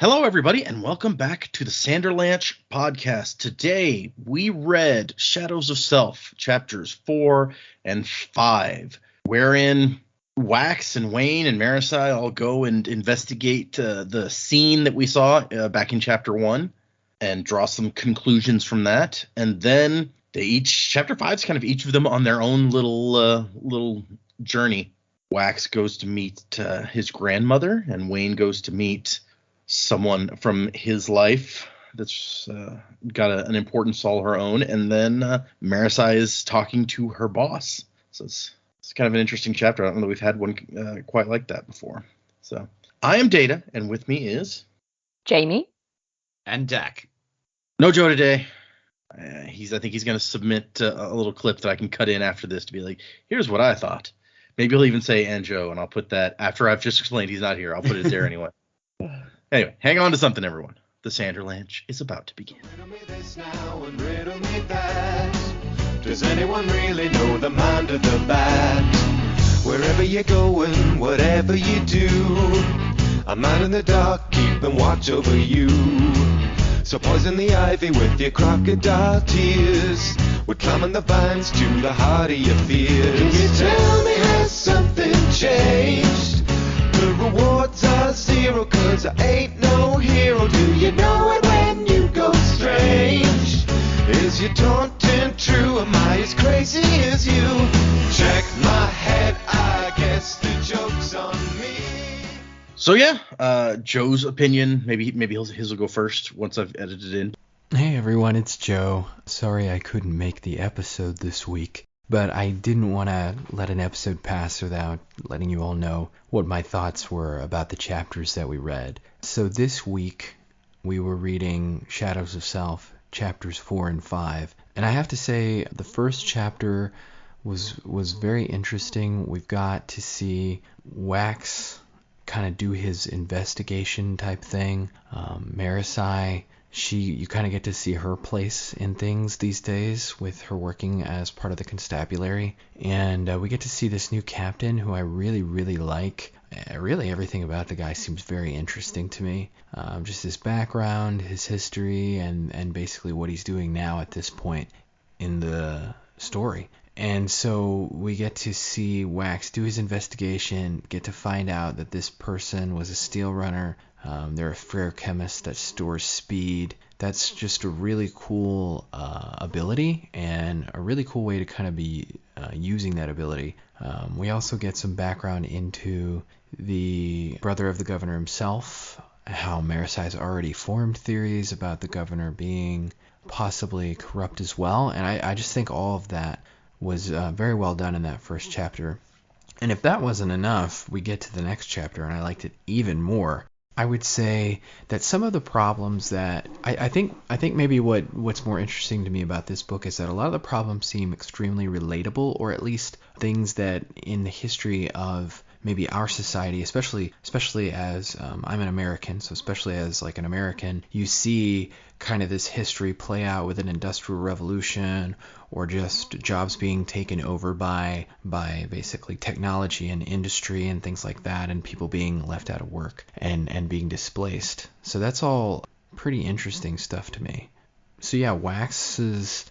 Hello, everybody, and welcome back to the Sanderlanche podcast. Today, we read Shadows of Self, chapters 4 and 5, wherein Wax and Wayne and Marasai all go and investigate the scene that we saw back in chapter 1 and draw some conclusions from that. And then chapter 5 is kind of each of them on their own little journey. Wax goes to meet his grandmother, and Wayne goes to meet someone from his life that's got an importance all her own, and then Marasai is talking to her boss. So it's kind of an interesting chapter. I don't know that we've had one quite like that before. So I am Data, and with me is Jaymee and Dac. No Joe today. I think he's going to submit a little clip that I can cut in after this to be like, here's what I thought. Maybe he'll even say and Joe, and I'll put that after I've just explained he's not here. I'll put it there anyway. Anyway, hang on to something, everyone. The Sanderlanche is about to begin. Riddle me this now and riddle me that. Does anyone really know the mind of the bat? Wherever you're going, whatever you do, a man in the dark keeping watch over you. So poison the ivy with your crocodile tears. We're climbing the vines to the heart of your fears. Can you tell me, has something changed? The rewards are zero, 'cause I ain't no hero. Do you know it when you go strange? Is your taunting true? Am I as crazy as you? Check my head, I guess the joke's on me. So yeah, Joe's opinion, maybe his will go first once I've edited in. Hey everyone, it's Joe. Sorry I couldn't make the episode this week, but I didn't want to let an episode pass without letting you all know what my thoughts were about the chapters that we read. So this week we were reading Shadows of Self, chapters 4 and 5, and I have to say the first chapter was very interesting. We've got to see Wax kind of do his investigation type thing. Marasai, you kind of get to see her place in things these days with her working as part of the constabulary. And we get to see this new captain who I really, really like. Really everything about the guy seems very interesting to me. Just his background, his history, and basically what he's doing now at this point in the story. And so we get to see Wax do his investigation, get to find out that this person was a steel runner. They're a ferrochemist that stores speed. That's just a really cool ability and a really cool way to kind of be using that ability. We also get some background into the brother of the governor himself, how Marasai's already formed theories about the governor being possibly corrupt as well. And I just think all of that was very well done in that first chapter. And if that wasn't enough, we get to the next chapter, and I liked it even more. I would say that some of the problems that I think maybe what's more interesting to me about this book is that a lot of the problems seem extremely relatable, or at least things that in the history of maybe our society, especially as I'm an American, so especially as like an American, you see kind of this history play out with an industrial revolution, or just jobs being taken over by basically technology and industry and things like that, and people being left out of work and being displaced. So that's all pretty interesting stuff to me. So yeah, Wax's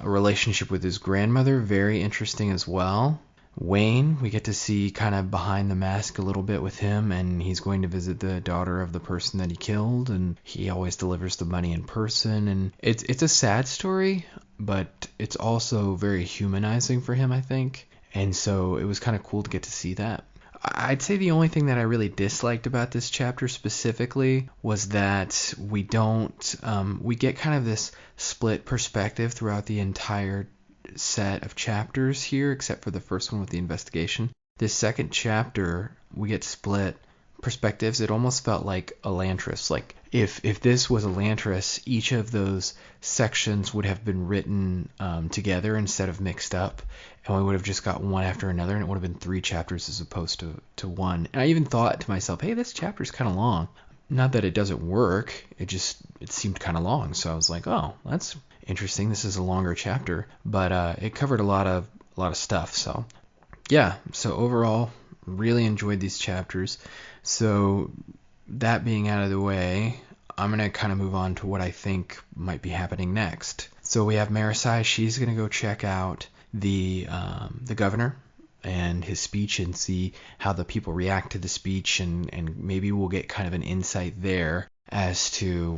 relationship with his grandmother, very interesting as well. Wayne, we get to see kind of behind the mask a little bit with him, and he's going to visit the daughter of the person that he killed, and he always delivers the money in person. And it's a sad story, but it's also very humanizing for him, I think. And so it was kind of cool to get to see that. I'd say the only thing that I really disliked about this chapter specifically was that we get kind of this split perspective throughout the entire set of chapters here, except for the first one with the investigation. This second chapter, we get split perspectives. It almost felt like Elantris. Like if this was Elantris, each of those sections would have been written together instead of mixed up, and we would have just got one after another, and it would have been 3 chapters as opposed to one. And I even thought to myself, hey, this chapter's kind of long. Not that it doesn't work, it seemed kind of long. So I was like, oh, that's interesting. This is a longer chapter, but it covered a lot of stuff. So yeah, so overall, really enjoyed these chapters. So that being out of the way, I'm going to kind of move on to what I think might be happening next. So we have Marisai. She's going to go check out the governor and his speech and see how the people react to the speech, and maybe we'll get kind of an insight there as to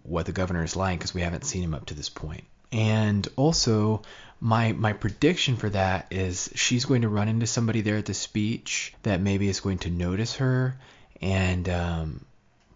what the governor is like, because we haven't seen him up to this point. And also, my prediction for that is she's going to run into somebody there at the speech that maybe is going to notice her and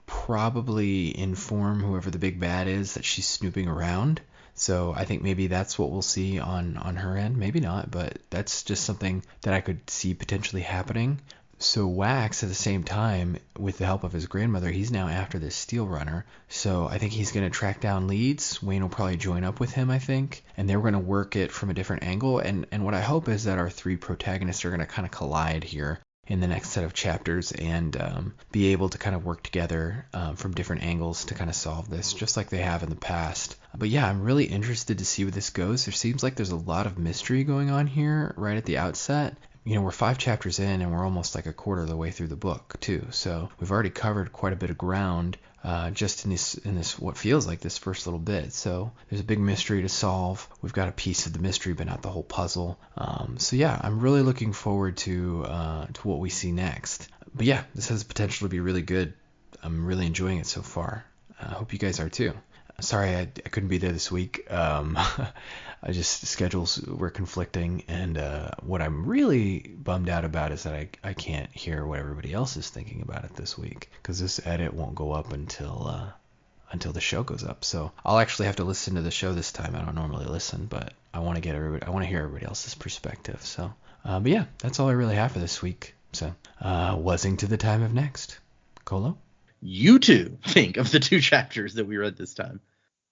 probably inform whoever the big bad is that she's snooping around. So I think maybe that's what we'll see on her end. Maybe not, but that's just something that I could see potentially happening. So Wax, at the same time, with the help of his grandmother, he's now after this steel runner. So I think he's going to track down leads. Wayne will probably join up with him, I think. And they're going to work it from a different angle. And what I hope is that our three protagonists are going to kind of collide here in the next set of chapters and be able to kind of work together from different angles to kind of solve this, just like they have in the past. But yeah, I'm really interested to see where this goes. There seems like there's a lot of mystery going on here right at the outset. You know, we're 5 chapters in and we're almost like a quarter of the way through the book too. So we've already covered quite a bit of ground just in this what feels like this first little bit. So there's a big mystery to solve. We've got a piece of the mystery, but not the whole puzzle. So yeah, I'm really looking forward to what we see next. But yeah, this has the potential to be really good. I'm really enjoying it so far. I hope you guys are too. Sorry I couldn't be there this week. I just schedules were conflicting, and what I'm really bummed out about is that I can't hear what everybody else is thinking about it this week, because this edit won't go up until the show goes up. So I'll actually have to listen to the show this time. I don't normally listen, but I want to hear everybody else's perspective. So, but yeah, that's all I really have for this week. So, wuzzing to the time of next. Colo? You two think of the 2 chapters that we read this time.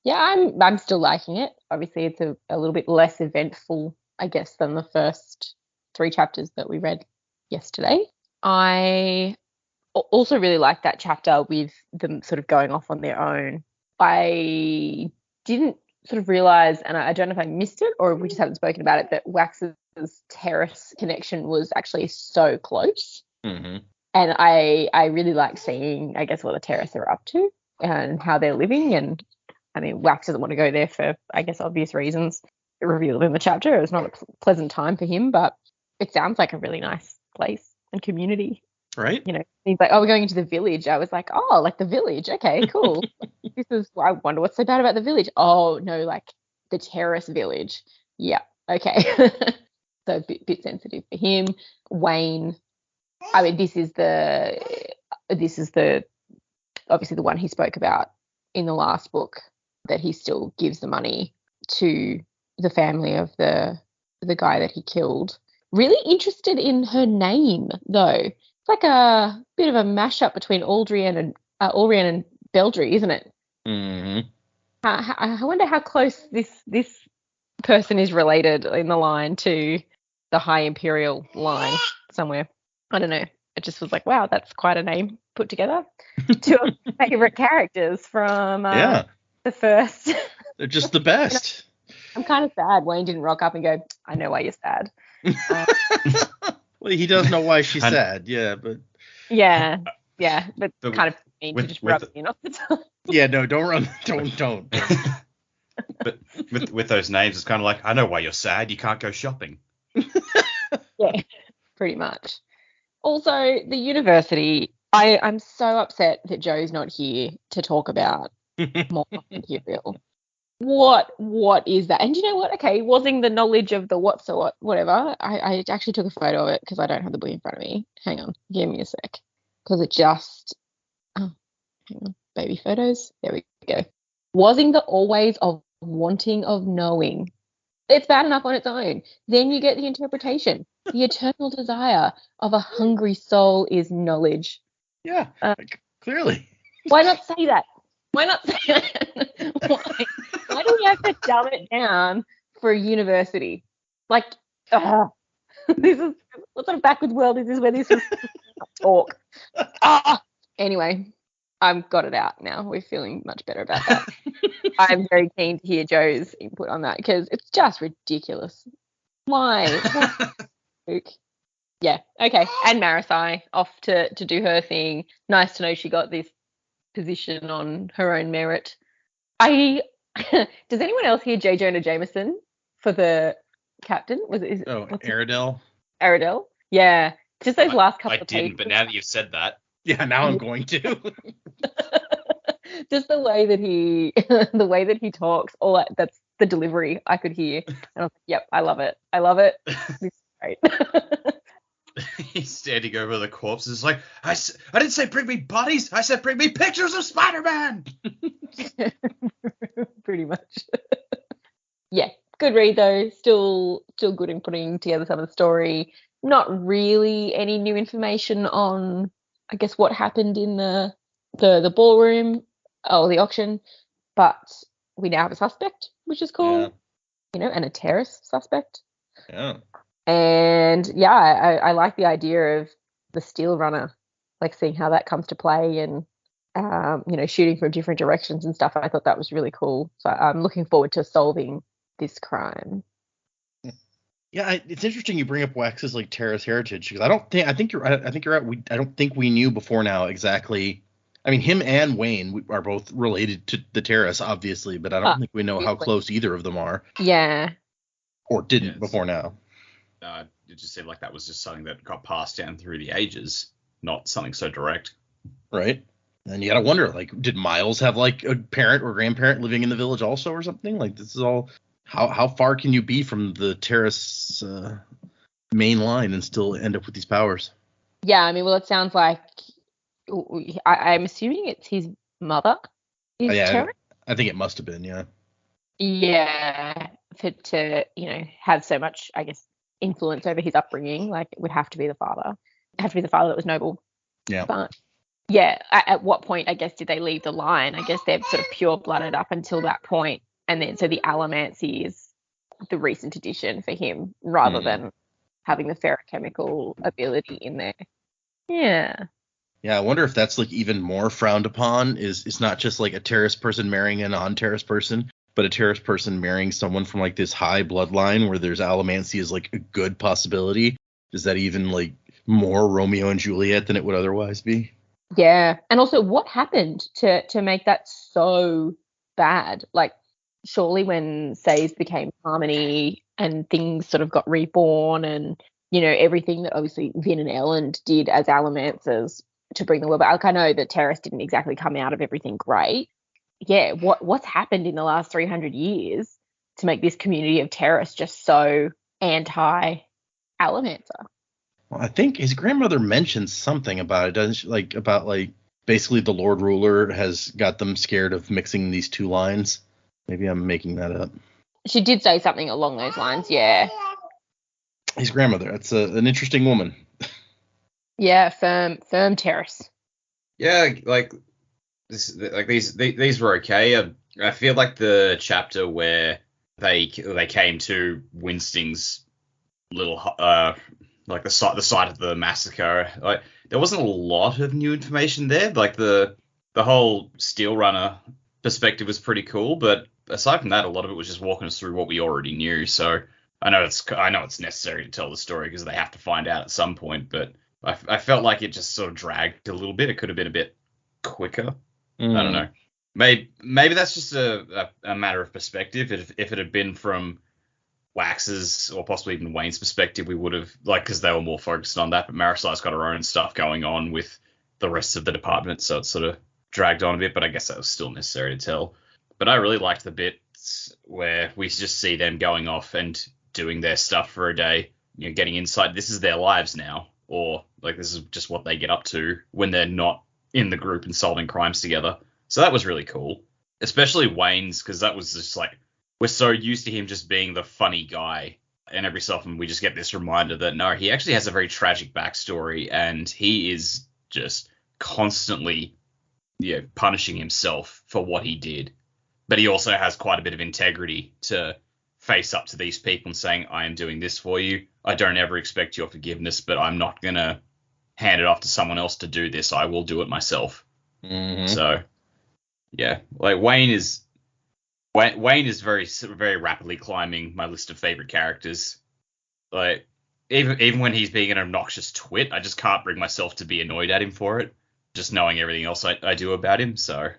Yeah, I'm still liking it. Obviously, it's a little bit less eventful, I guess, than the first 3 chapters that we read yesterday. I also really like that chapter with them sort of going off on their own. I didn't sort of realize, and I don't know if I missed it or if we just haven't spoken about it, that Wax's terrace connection was actually so close. Mm-hmm. And I really like seeing, I guess, what the terrace are up to and how they're living. And I mean, Wax doesn't want to go there for, I guess, obvious reasons revealed in the chapter. It was not a pleasant time for him, but it sounds like a really nice place and community. Right. You know, he's like, oh, we're going into the village. I was like, oh, like the village. Okay, cool. I wonder what's so bad about the village. Oh, no, like the terrace village. Yeah, okay. So a bit sensitive for him. Wayne, I mean, this is the obviously the one he spoke about in the last book, that he still gives the money to the family of the guy that he killed. Really interested in her name, though. It's like a bit of a mashup between Aldrian and Beldry, isn't it? Mm-hmm. I wonder how close this person is related in the line to the High Imperial line somewhere. I don't know. It just was like, wow, that's quite a name put together. 2 of my favorite characters from the first. They're just the best. I'm kind of sad Wayne didn't rock up and go, I know why you're sad. Well, he does know why she's sad, yeah, but... Yeah, but kind of mean to just rub me in off the time. Yeah, no, don't run, don't. But with those names, it's kind of like, I know why you're sad, you can't go shopping. Yeah, pretty much. Also, the university, I'm so upset that Joe's not here to talk about more Imperial. What is that? And you know what? Okay, wasn't the knowledge of the what's so what, whatever. I actually took a photo of it because I don't have the book in front of me. Hang on, give me a sec. Because it just, hang on, baby photos. There we go. Wasn't the always of wanting of knowing. It's bad enough on its own. Then you get the interpretation. The eternal desire of a hungry soul is knowledge. Yeah, clearly. Why not say that? Why not say that? Why do we have to dumb it down for a university? Like, this is what sort of backwards world is this where this is talk? Anyway, I've got it out now. We're feeling much better about that. I'm very keen to hear Joe's input on that because it's just ridiculous. Why? Yeah, okay. And Marisai off to do her thing. Nice to know she got this position on her own merit. Does anyone else hear J. Jonah Jameson for the captain? Aradel. Aradel? Yeah. Just those last couple I of didn't, pages. but now that you've said that. Yeah, now I'm going to. Just the way that he talks, that's the delivery I could hear. And I was like, yep, I love it. This is great. He's standing over the corpses like, I didn't say bring me bodies, I said bring me pictures of Spider-Man. Pretty much. Yeah, good read though. Still good in putting together some of the story. Not really any new information on, I guess, what happened in the ballroom or the auction, but we now have a suspect, which is cool. Yeah. And a terrorist suspect. Yeah. And yeah, I like the idea of the steel runner, like seeing how that comes to play and shooting from different directions and stuff. I thought that was really cool. So I'm looking forward to solving this crime. Yeah, it's interesting you bring up Wax's like terrorist heritage because I think you're right. I don't think we knew before now exactly. I mean, him and Wayne are both related to the terrorists, obviously, but I don't think we know how close either of them are. Yeah. Or didn't before now. It just seemed like that was just something that got passed down through the ages, not something so direct. Right. And you gotta wonder, like, did Miles have like a parent or grandparent living in the village also or something? Like, this is all. How far can you be from the terrorists' main line and still end up with these powers? Yeah, I mean, well, it sounds like I'm assuming it's his mother. I think it must have been, yeah. Yeah, to have so much, I guess, influence over his upbringing, like it would have to be the father. It have to be the father that was noble. Yeah. But yeah, at what point, I guess, did they leave the line? I guess they're sort of pure blooded up until that point. And then so the allomancy is the recent addition for him rather than having the ferrochemical ability in there. Yeah. Yeah, I wonder if that's like even more frowned upon. Is not just like a terrorist person marrying a non-terrorist person, but a terrorist person marrying someone from like this high bloodline where there's allomancy is like a good possibility. Is that even like more Romeo and Juliet than it would otherwise be? Yeah. And also what happened to make that so bad? Like, surely when Saves became Harmony and things sort of got reborn and, everything that obviously Vin and Ellen did as allomancers to bring the world back. Like, I know that terrorists didn't exactly come out of everything great. Yeah, what's happened in the last 300 years to make this community of terrorists just so anti-allomancer? Well, I think his grandmother mentions something about it, doesn't she? Like, about like basically the Lord Ruler has got them scared of mixing these two lines. Maybe I'm making that up. She did say something along those lines, yeah. His grandmother, that's an interesting woman. Yeah, firm terrorists. Yeah, like these were okay. I feel like the chapter where they came to Winston's little like the site of the massacre, like there wasn't a lot of new information there. Like the whole Steel Runner perspective was pretty cool, but aside from that, a lot of it was just walking us through what we already knew. So I know it's necessary to tell the story because they have to find out at some point, but I felt like it just sort of dragged a little bit. It could have been a bit quicker. I don't know. Maybe that's just a matter of perspective. If it had been from Wax's or possibly even Wayne's perspective, we would have, like, because they were more focused on that. But Marisal's got her own stuff going on with the rest of the department, so it sort of dragged on a bit. But I guess that was still necessary to tell. But I really liked the bits where we just see them going off and doing their stuff for a day, getting insight. This is their lives now, or like this is just what they get up to when they're not in the group and solving crimes together. So that was really cool, especially Wayne's, because that was just like, we're so used to him just being the funny guy, and every so often we just get this reminder that no, he actually has a very tragic backstory, and he is just constantly punishing himself for what he did. But he also has quite a bit of integrity to face up to these people and saying, I am doing this for you. I don't ever expect your forgiveness, but I'm not going to hand it off to someone else to do this. I will do it myself. Mm-hmm. So, yeah, like Wayne is very, very rapidly climbing my list of favorite characters. Like, even when he's being an obnoxious twit, I just can't bring myself to be annoyed at him for it. just knowing everything else I do about him. So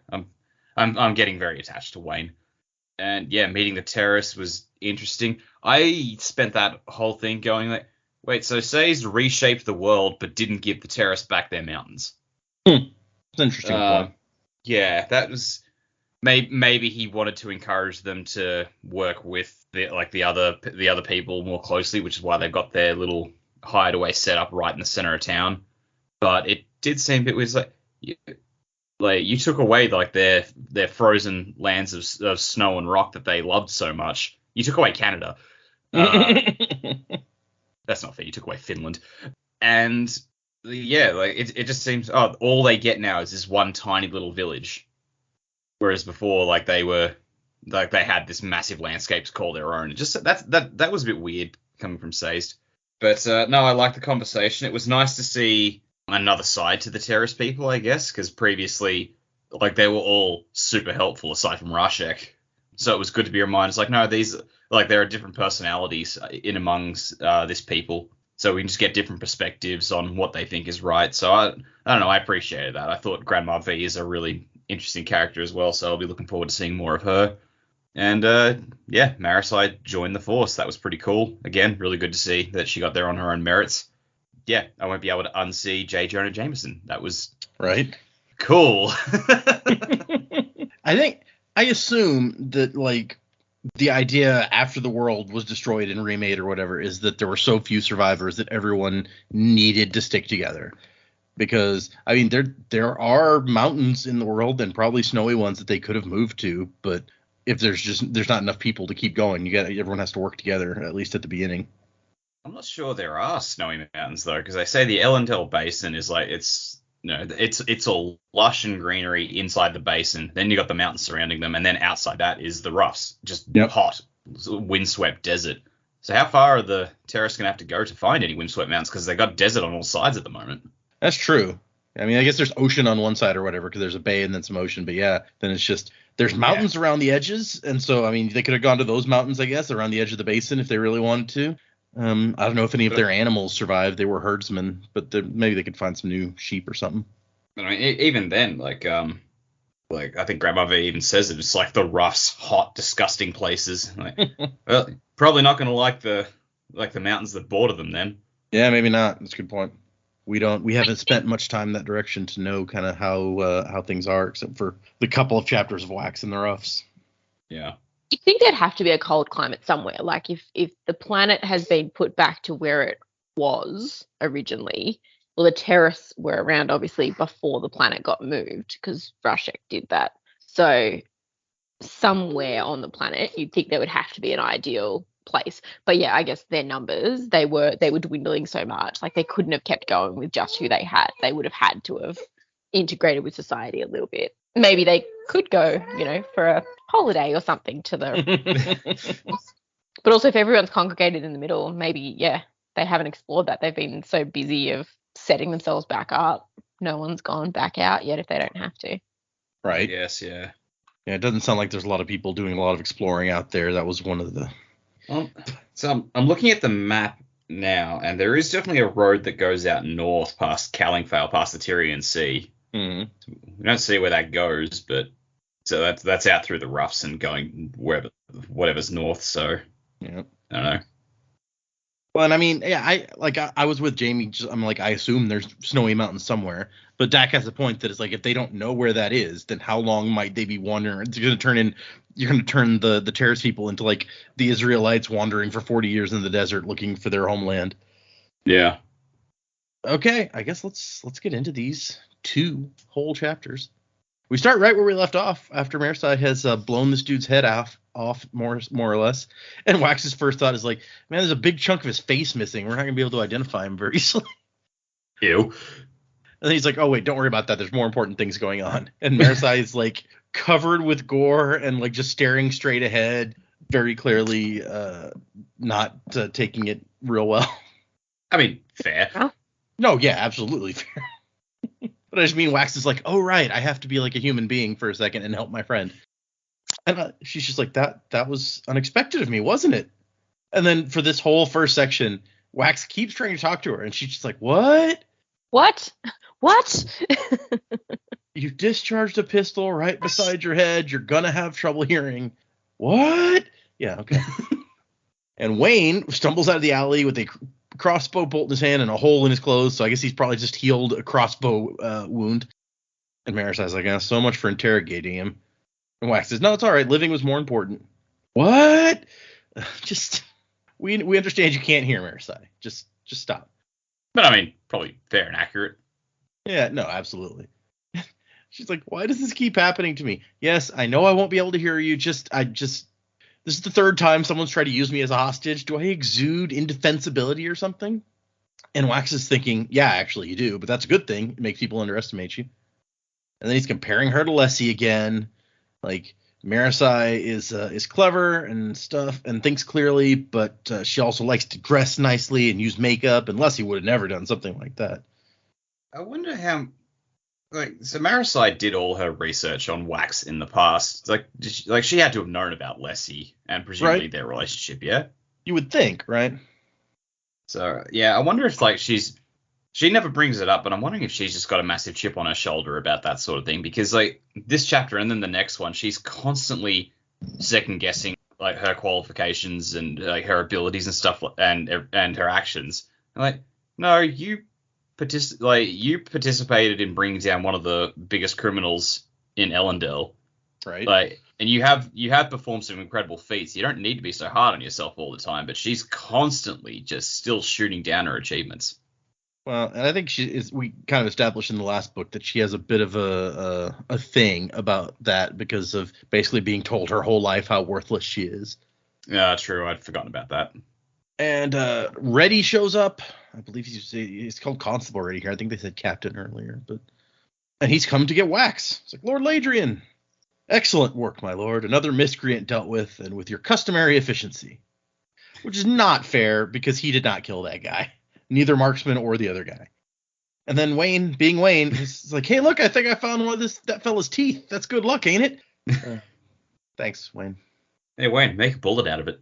I'm getting very attached to Wayne. And yeah, meeting the terrorists was interesting. I spent that whole thing going like, wait, so Say's reshaped the world but didn't give the terrorists back their mountains. It's an interesting point. Yeah, that was maybe he wanted to encourage them to work with the other people more closely, which is why they've got their little hideaway set up right in the center of town. But it did seem it was like you took away like their frozen lands of snow and rock that they loved so much. You took away Canada. That's not fair. You took away Finland. And yeah, like it just seems all they get now is this one tiny little village. Whereas before, like they had this massive landscape to call their own. It just that was a bit weird coming from Sazed. But no, I liked the conversation. It was nice to see another side to the terrorist people, I guess, because previously, like, they were all super helpful aside from Rashek. So it was good to be reminded, it's like, no, these, like, there are different personalities in amongst this people. So we can just get different perspectives on what they think is right. So I don't know, I appreciated that. I thought Grandma V is a really interesting character as well, so I'll be looking forward to seeing more of her. And yeah, Marisai joined the force. That was pretty cool. Again, really good to see that she got there on her own merits. Yeah, I won't be able to unsee J. Jonah Jameson. That was right. Cool. I assume that, like, the idea after the world was destroyed and remade or whatever is that there were so few survivors that everyone needed to stick together. Because, I mean, there are mountains in the world and probably snowy ones that they could have moved to, but if there's not enough people to keep going, everyone has to work together, at least at the beginning. I'm not sure there are snowy mountains though, because they say the Ellendale Basin is like it's all lush and greenery inside the basin. Then you got the mountains surrounding them, and then outside that is the roughs, just hot, windswept desert. So how far are the terrorists gonna have to go to find any windswept mountains? Because they got desert on all sides at the moment. That's true. I mean, I guess there's ocean on one side or whatever, because there's a bay and then some ocean. But yeah, then it's just there's mountains around the edges, and so I mean they could have gone to those mountains, I guess, around the edge of the basin if they really wanted to. I don't know if any of their animals survived. They were herdsmen, but maybe they could find some new sheep or something. I mean, even then, like I think Grandma V even says it. It's like the roughs, hot, disgusting places. Like, well, probably not going to like the mountains that border them then. Yeah, maybe not. That's a good point. We haven't spent much time in that direction to know kind of how things are, except for the couple of chapters of Wax and the Roughs. Yeah. You think there'd have to be a cold climate somewhere? Like if the planet has been put back to where it was originally, well, the terrorists were around obviously before the planet got moved because Rashek did that. So somewhere on the planet, you'd think there would have to be an ideal place. But yeah, I guess their numbers, they were dwindling so much. Like they couldn't have kept going with just who they had. They would have had to have integrated with society a little bit. Maybe they could go, for a holiday or something to the. But also, if everyone's congregated in the middle, maybe they haven't explored that. They've been so busy of setting themselves back up. No one's gone back out yet if they don't have to. Right. Yes. Yeah. Yeah. It doesn't sound like there's a lot of people doing a lot of exploring out there. That was one of the. So I'm looking at the map now, and there is definitely a road that goes out north past Callingfale, past the Tyrian Sea. Mm-hmm. We don't see where that goes, but so that's out through the roughs and going whatever's north. So yeah, I don't know. Well, and I mean, yeah, I was with Jaymee. I'm like, I assume there's snowy mountains somewhere. But Dac has a point that it's like, if they don't know where that is, then how long might they be wandering? You're going to turn the terrorist people into like the Israelites wandering for 40 years in the desert looking for their homeland. Yeah. Okay, I guess let's get into these 2 whole chapters. We start right where we left off after Marisai has blown this dude's head off more or less. And Wax's first thought is like, man, there's a big chunk of his face missing. We're not going to be able to identify him very easily. Ew. And then he's like, oh, wait, don't worry about that. There's more important things going on. And Marisai is like covered with gore and like just staring straight ahead, very clearly not taking it real well. I mean, fair. No, yeah, absolutely fair. But I just mean Wax is like, oh, right, I have to be like a human being for a second and help my friend. And she's just like, that was unexpected of me, wasn't it? And then for this whole first section, Wax keeps trying to talk to her, and she's just like, what? What? What? You discharged a pistol right beside your head. You're gonna have trouble hearing. What? Yeah, okay. And Wayne stumbles out of the alley with a crossbow bolt in his hand and a hole in his clothes. So I guess he's probably just healed a crossbow wound. And Marisai's like, oh, so much for interrogating him. And Wax says, no, it's all right. Living was more important. What? Just we understand you can't hear, Marisai. Just stop. But I mean, probably fair and accurate. Yeah, no, absolutely. She's like, why does this keep happening to me? Yes, I know I won't be able to hear you. This is the third time someone's tried to use me as a hostage. Do I exude indefensibility or something? And Wax is thinking, yeah, actually you do, but that's a good thing. It makes people underestimate you. And then he's comparing her to Lessie again. Like, Marisai is clever and stuff and thinks clearly, but she also likes to dress nicely and use makeup, and Lessie would have never done something like that. I wonder how... so Marisai did all her research on Wax in the past. She had to have known about Lessie and presumably their relationship, yeah? You would think, right? So, yeah, I wonder if, she never brings it up, but I'm wondering if she's just got a massive chip on her shoulder about that sort of thing. Because, this chapter and then the next one, she's constantly second-guessing, her qualifications and, her abilities and stuff, and her actions. And, no, you participated in bringing down one of the biggest criminals in Ellendale, right? And you have performed some incredible feats. You don't need to be so hard on yourself all the time. But she's constantly just still shooting down her achievements. Well, and I think we kind of established in the last book that she has a bit of a thing about that because of basically being told her whole life how worthless she is. Yeah, true. I'd forgotten about that. And Reddy shows up. I believe he's called Constable Reddy here. I think they said Captain earlier, and he's come to get Wax. It's like, Lord Ladrian, excellent work, my lord. Another miscreant dealt with, and with your customary efficiency, which is not fair because he did not kill that guy, neither Marksman or the other guy. And then Wayne, being Wayne, is like, hey, look, I think I found one of that fella's teeth. That's good luck, ain't it? Thanks, Wayne. Hey, Wayne, make a bullet out of it.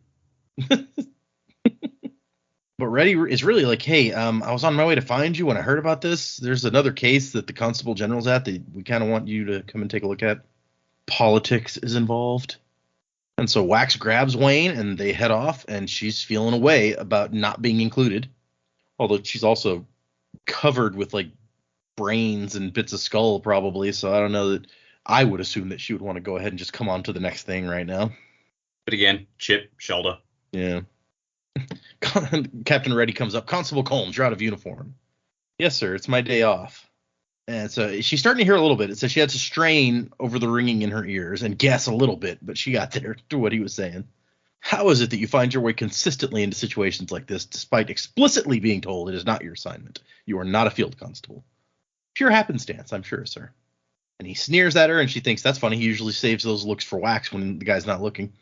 But Reddy is really like, hey, I was on my way to find you when I heard about this. There's another case that the Constable General's at that we kind of want you to come and take a look at. Politics is involved. And so Wax grabs Wayne and they head off, and she's feeling away about not being included. Although she's also covered with brains and bits of skull probably. So I don't know that I would assume that she would want to go ahead and just come on to the next thing right now. But again, chip, shoulder. Yeah. Captain Reddy comes up. Constable Combs, you're out of uniform. Yes, sir. It's my day off. And so she's starting to hear a little bit. It says she had to strain over the ringing in her ears and guess a little bit, but she got there to what he was saying. How is it that you find your way consistently into situations like this, despite explicitly being told it is not your assignment? You are not a field constable. Pure happenstance, I'm sure, sir. And he sneers at her, and she thinks that's funny. He usually saves those looks for Wax when the guy's not looking.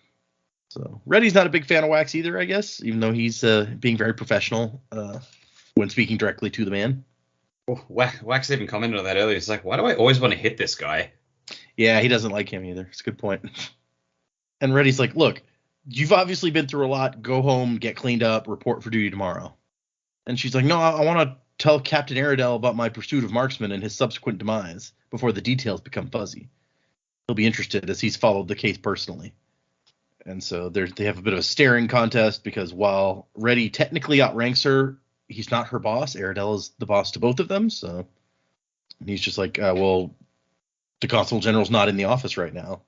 So Reddy's not a big fan of Wax either, I guess, even though he's being very professional when speaking directly to the man. Oh, Wax even commented on that earlier. It's like, why do I always want to hit this guy? Yeah, he doesn't like him either. It's a good point. And Reddy's like, look, you've obviously been through a lot. Go home, get cleaned up, report for duty tomorrow. And she's like, no, I want to tell Captain Aradel about my pursuit of Marksman and his subsequent demise before the details become fuzzy. He'll be interested as he's followed the case personally. And so they have a bit of a staring contest because while Reddy technically outranks her, he's not her boss. Aradel is the boss to both of them. So he's just like, well, the Constable General's not in the office right now.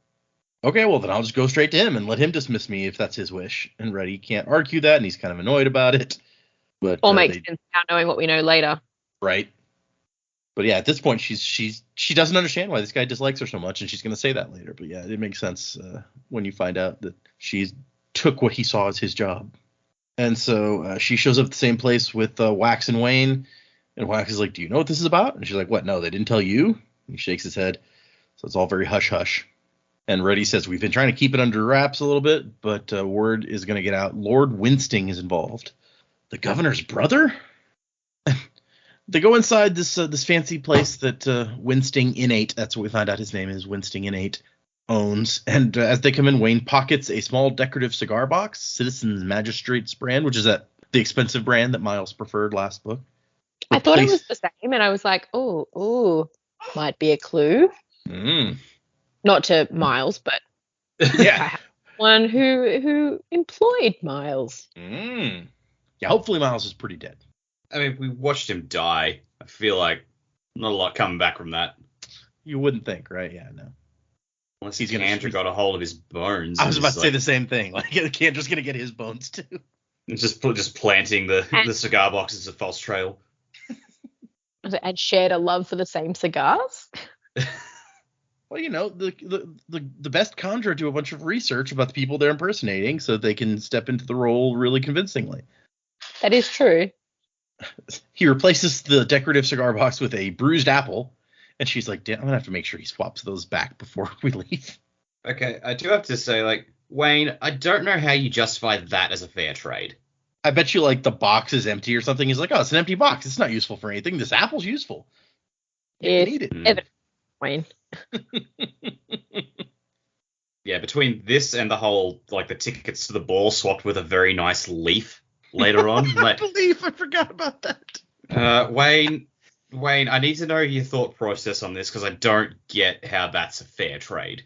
Okay, well, then I'll just go straight to him and let him dismiss me if that's his wish. And Reddy can't argue that, and he's kind of annoyed about it. But all makes sense now knowing what we know later. Right. But yeah, at this point, she doesn't understand why this guy dislikes her so much, and she's going to say that later. But yeah, it makes sense when you find out that she took what he saw as his job. And so she shows up at the same place with Wax and Wayne, and Wax is like, do you know what this is about? And she's like, what? No, they didn't tell you? And he shakes his head. So it's all very hush-hush. And Reddy says, we've been trying to keep it under wraps a little bit, but word is going to get out. Lord Winsting is involved. The governor's brother? They go inside this fancy place that Winsting Innate, that's what we find out his name is, Winsting Innate, owns. And as they come in, Wayne pockets a small decorative cigar box, Citizen's Magistrate's brand, which is the expensive brand that Miles preferred last book. I thought it was the same, and I was like, ooh, might be a clue. Not to Miles, but Yeah. one who employed Miles. Yeah, hopefully Miles is pretty dead. I mean, we watched him die. I feel like not a lot coming back from that. You wouldn't think, right? Yeah, no. Unless Andrew got a hold of his bones. I was about to say the same thing. Like, Candra's going to get his bones, too. Just planting the cigar boxes of False Trail. And shared a love for the same cigars. Well, the best conjurer do a bunch of research about the people they're impersonating so they can step into the role really convincingly. That is true. He replaces the decorative cigar box with a bruised apple, and she's like, I'm going to have to make sure he swaps those back before we leave. Okay, I do have to say, like, Wayne, I don't know how you justify that as a fair trade. I bet you, like, the box is empty or something. He's like, oh, it's an empty box. It's not useful for anything. This apple's useful. You need it. Wayne. Yeah, between this and the whole, like, the tickets to the ball swapped with a very nice leaf later on. Like, Leaf, I forgot about that. Wayne, I need to know your thought process on this because I don't get how that's a fair trade.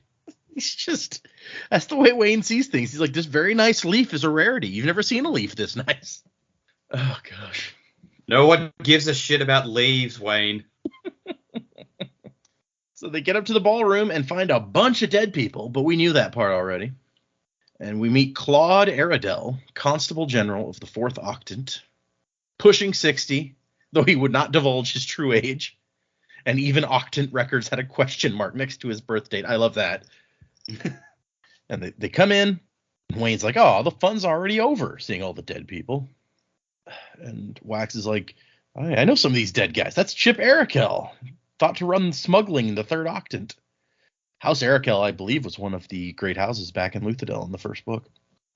He's just, that's the way Wayne sees things. He's like, this very nice leaf is a rarity. You've never seen a leaf this nice. Oh, gosh. No one gives a shit about leaves, Wayne. So they get up to the ballroom and find a bunch of dead people, but we knew that part already. And we meet Claude Aradel, Constable General of the 4th Octant, pushing 60, though he would not divulge his true age. And even Octant records had a question mark next to his birth date. I love that. And they come in, and Wayne's like, oh, the fun's already over, seeing all the dead people. And Wax is like, I know some of these dead guys. That's Chip Arakel, thought to run smuggling in the 3rd Octant. House Arakel, I believe, was one of the great houses back in Luthadel in the first book.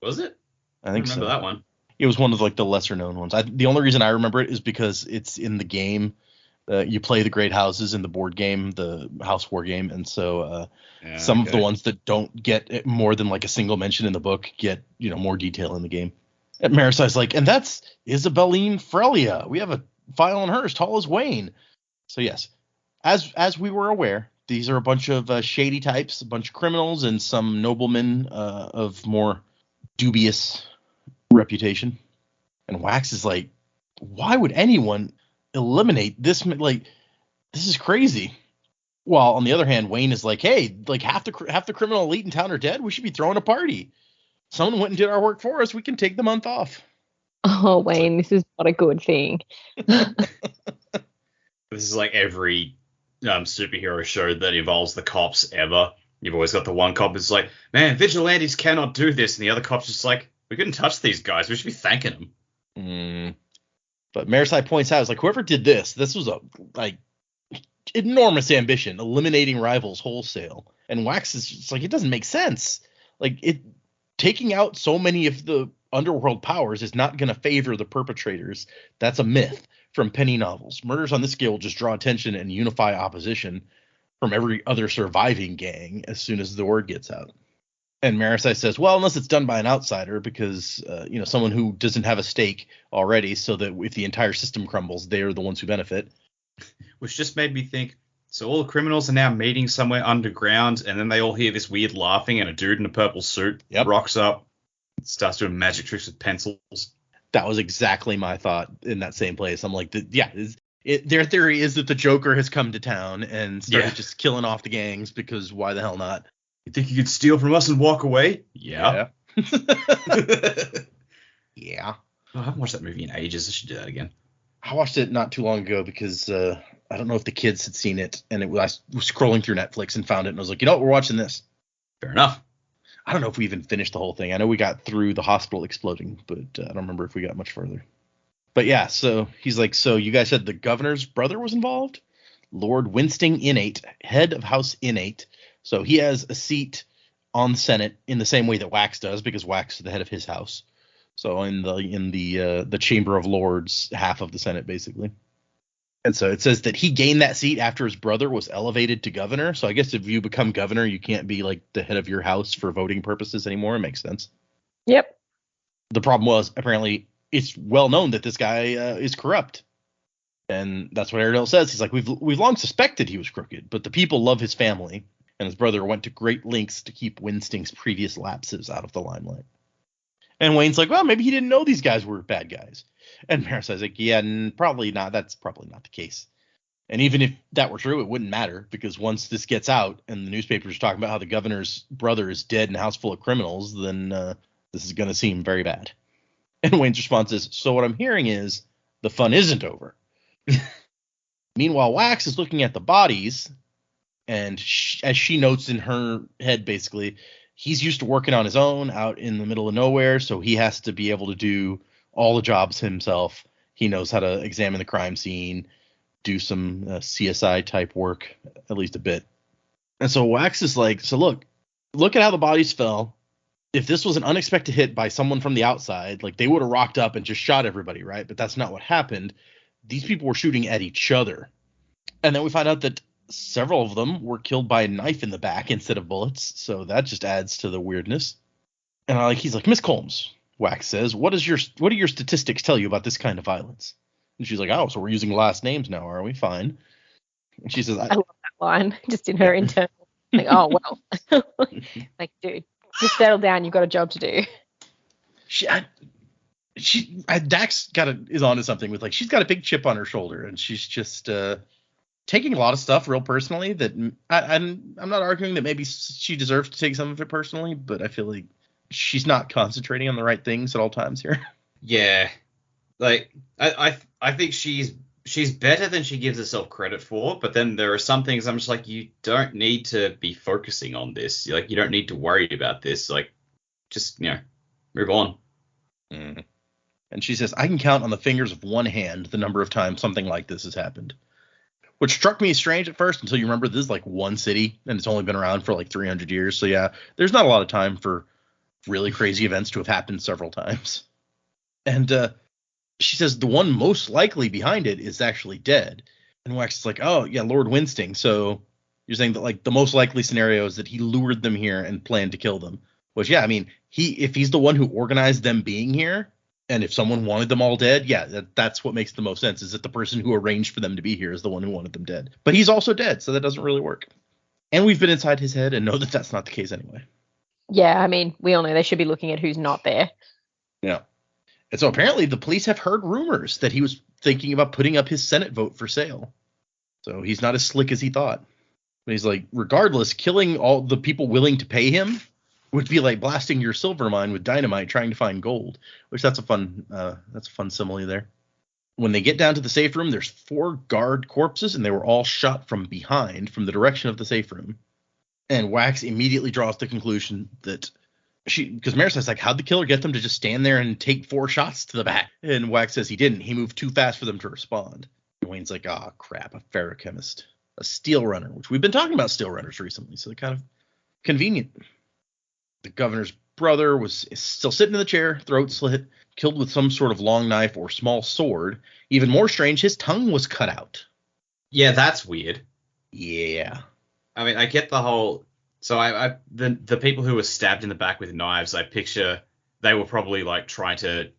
Was it? I think so. Remember that one. It was one of like the lesser known ones. The only reason I remember it is because it's in the game. You play the great houses in the board game, the House War game, and so some of the ones that don't get more than like a single mention in the book get more detail in the game. And Marisai's like, and that's Isabeline Frelia. We have a file on her as tall as Wayne. So yes, as we were aware, these are a bunch of shady types, a bunch of criminals, and some noblemen of more dubious reputation. And Wax is like, why would anyone eliminate this? Like, this is crazy. While on the other hand, Wayne is like, hey, like half the criminal elite in town are dead. We should be throwing a party. Someone went and did our work for us. We can take the month off. Oh, Wayne, this is not a good thing. This is like every superhero show that involves the cops ever. You've always got the one cop who's like, man, vigilantes cannot do this. And the other cop's just like, we couldn't touch these guys. We should be thanking them. But Marisai points out, it's like, whoever did this was a like enormous ambition, eliminating rivals wholesale. And Wax is just like, it doesn't make sense. Like, taking out so many of the underworld powers is not going to favor the perpetrators. That's a myth from penny novels. Murders on this scale will just draw attention and unify opposition from every other surviving gang as soon as the word gets out. And Marisai says, well, unless it's done by an outsider, because, someone who doesn't have a stake already, so that if the entire system crumbles, they're the ones who benefit. Which just made me think, so all the criminals are now meeting somewhere underground, and then they all hear this weird laughing, and a dude in a purple suit rocks up, starts doing magic tricks with pencils. That was exactly my thought in that same place. I'm like, their theory is that the Joker has come to town and started just killing off the gangs, because why the hell not? You think you could steal from us and walk away? Yeah. Yeah. Oh, I haven't watched that movie in ages. I should do that again. I watched it not too long ago because I don't know if the kids had seen it, and I was scrolling through Netflix and found it, and I was like, we're watching this. Fair enough. I don't know if we even finished the whole thing. I know we got through the hospital exploding, but I don't remember if we got much further. But yeah, so he's like, so you guys said the governor's brother was involved? Lord Winston Innate, head of House Innate. So he has a seat on the Senate in the same way that Wax does, because Wax is the head of his house. So in the Chamber of Lords, half of the Senate, basically. And so it says that he gained that seat after his brother was elevated to governor. So I guess if you become governor, you can't be like the head of your house for voting purposes anymore. It makes sense. Yep. The problem was, apparently, it's well known that this guy is corrupt. And that's what Airedale says. He's like, we've long suspected he was crooked, but the people love his family, and his brother went to great lengths to keep Winsting's previous lapses out of the limelight. And Wayne's like, well, maybe he didn't know these guys were bad guys. And Marisa's like, yeah, probably not. That's probably not the case. And even if that were true, it wouldn't matter, because once this gets out and the newspapers are talking about how the governor's brother is dead in a house full of criminals, then this is going to seem very bad. And Wayne's response is, so what I'm hearing is the fun isn't over. Meanwhile, Wax is looking at the bodies, and as she notes in her head, basically, he's used to working on his own out in the middle of nowhere, so he has to be able to do all the jobs himself. He knows how to examine the crime scene, do some CSI type work, at least a bit. And so Wax is like, so look at how the bodies fell. If this was an unexpected hit by someone from the outside, like, they would have rocked up and just shot everybody, right? But that's not what happened. These people were shooting at each other. And then we find out that several of them were killed by a knife in the back instead of bullets. So that just adds to the weirdness. And he's like, Miss Combs, Wax says, what do your statistics tell you about this kind of violence? And she's like, oh, so we're using last names now, are we? Fine. And she says, I love that line, just in her internal. Like, oh, well. Like, dude, just settle down. You've got a job to do. Dax is onto something with, like, she's got a big chip on her shoulder, and she's just taking a lot of stuff real personally. That I'm not arguing that maybe she deserves to take some of it personally, but I feel like she's not concentrating on the right things at all times here. Yeah, like I think she's better than she gives herself credit for, but then there are some things I'm just like, you don't need to be focusing on this. Like, you don't need to worry about this. Like, just, move on. Mm. And she says, I can count on the fingers of one hand the number of times something like this has happened. Which struck me as strange at first until you remember this is like one city and it's only been around for like 300 years. So yeah, there's not a lot of time for really crazy events to have happened several times. And she says the one most likely behind it is actually dead. And Wax is like, oh yeah, Lord Winsting. So you're saying that, like, the most likely scenario is that he lured them here and planned to kill them. Which, yeah, I mean, if he's the one who organized them being here, and if someone wanted them all dead, yeah, that's what makes the most sense, is that the person who arranged for them to be here is the one who wanted them dead. But he's also dead, so that doesn't really work. And we've been inside his head and know that that's not the case anyway. Yeah, I mean, we all know they should be looking at who's not there. Yeah. And so apparently the police have heard rumors that he was thinking about putting up his Senate vote for sale. So he's not as slick as he thought. But he's like, regardless, killing all the people willing to pay him would be like blasting your silver mine with dynamite trying to find gold, which that's a fun simile there. When they get down to the safe room, there's 4 guard corpses, and they were all shot from behind, from the direction of the safe room. And Wax immediately draws the conclusion that because Marisa's like, how'd the killer get them to just stand there and take 4 shots to the back? And Wax says he didn't. He moved too fast for them to respond. And Wayne's like, oh, crap, a ferrochemist, a steel runner, which we've been talking about steel runners recently, so they're kind of convenient. The governor's brother is still sitting in the chair, throat slit, killed with some sort of long knife or small sword. Even more strange, his tongue was cut out. Yeah, that's weird. Yeah. I mean, I get the whole. So the people who were stabbed in the back with knives, I picture they were probably like trying to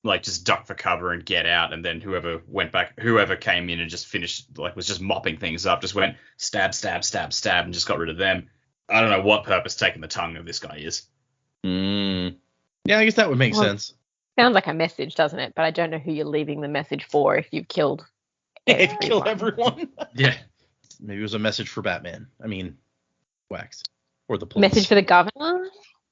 like just duck for cover and get out, and then whoever came in and just finished, like, was just mopping things up, just went stab, stab, stab, stab, and just got rid of them. I don't know what purpose taking the tongue of this guy is. Yeah, I guess that would make sense. Sounds like a message, doesn't it? But I don't know who you're leaving the message for if you've killed If you killed everyone. Yeah. Maybe it was a message for Batman. I mean, Wax. Or the police. Message for the governor?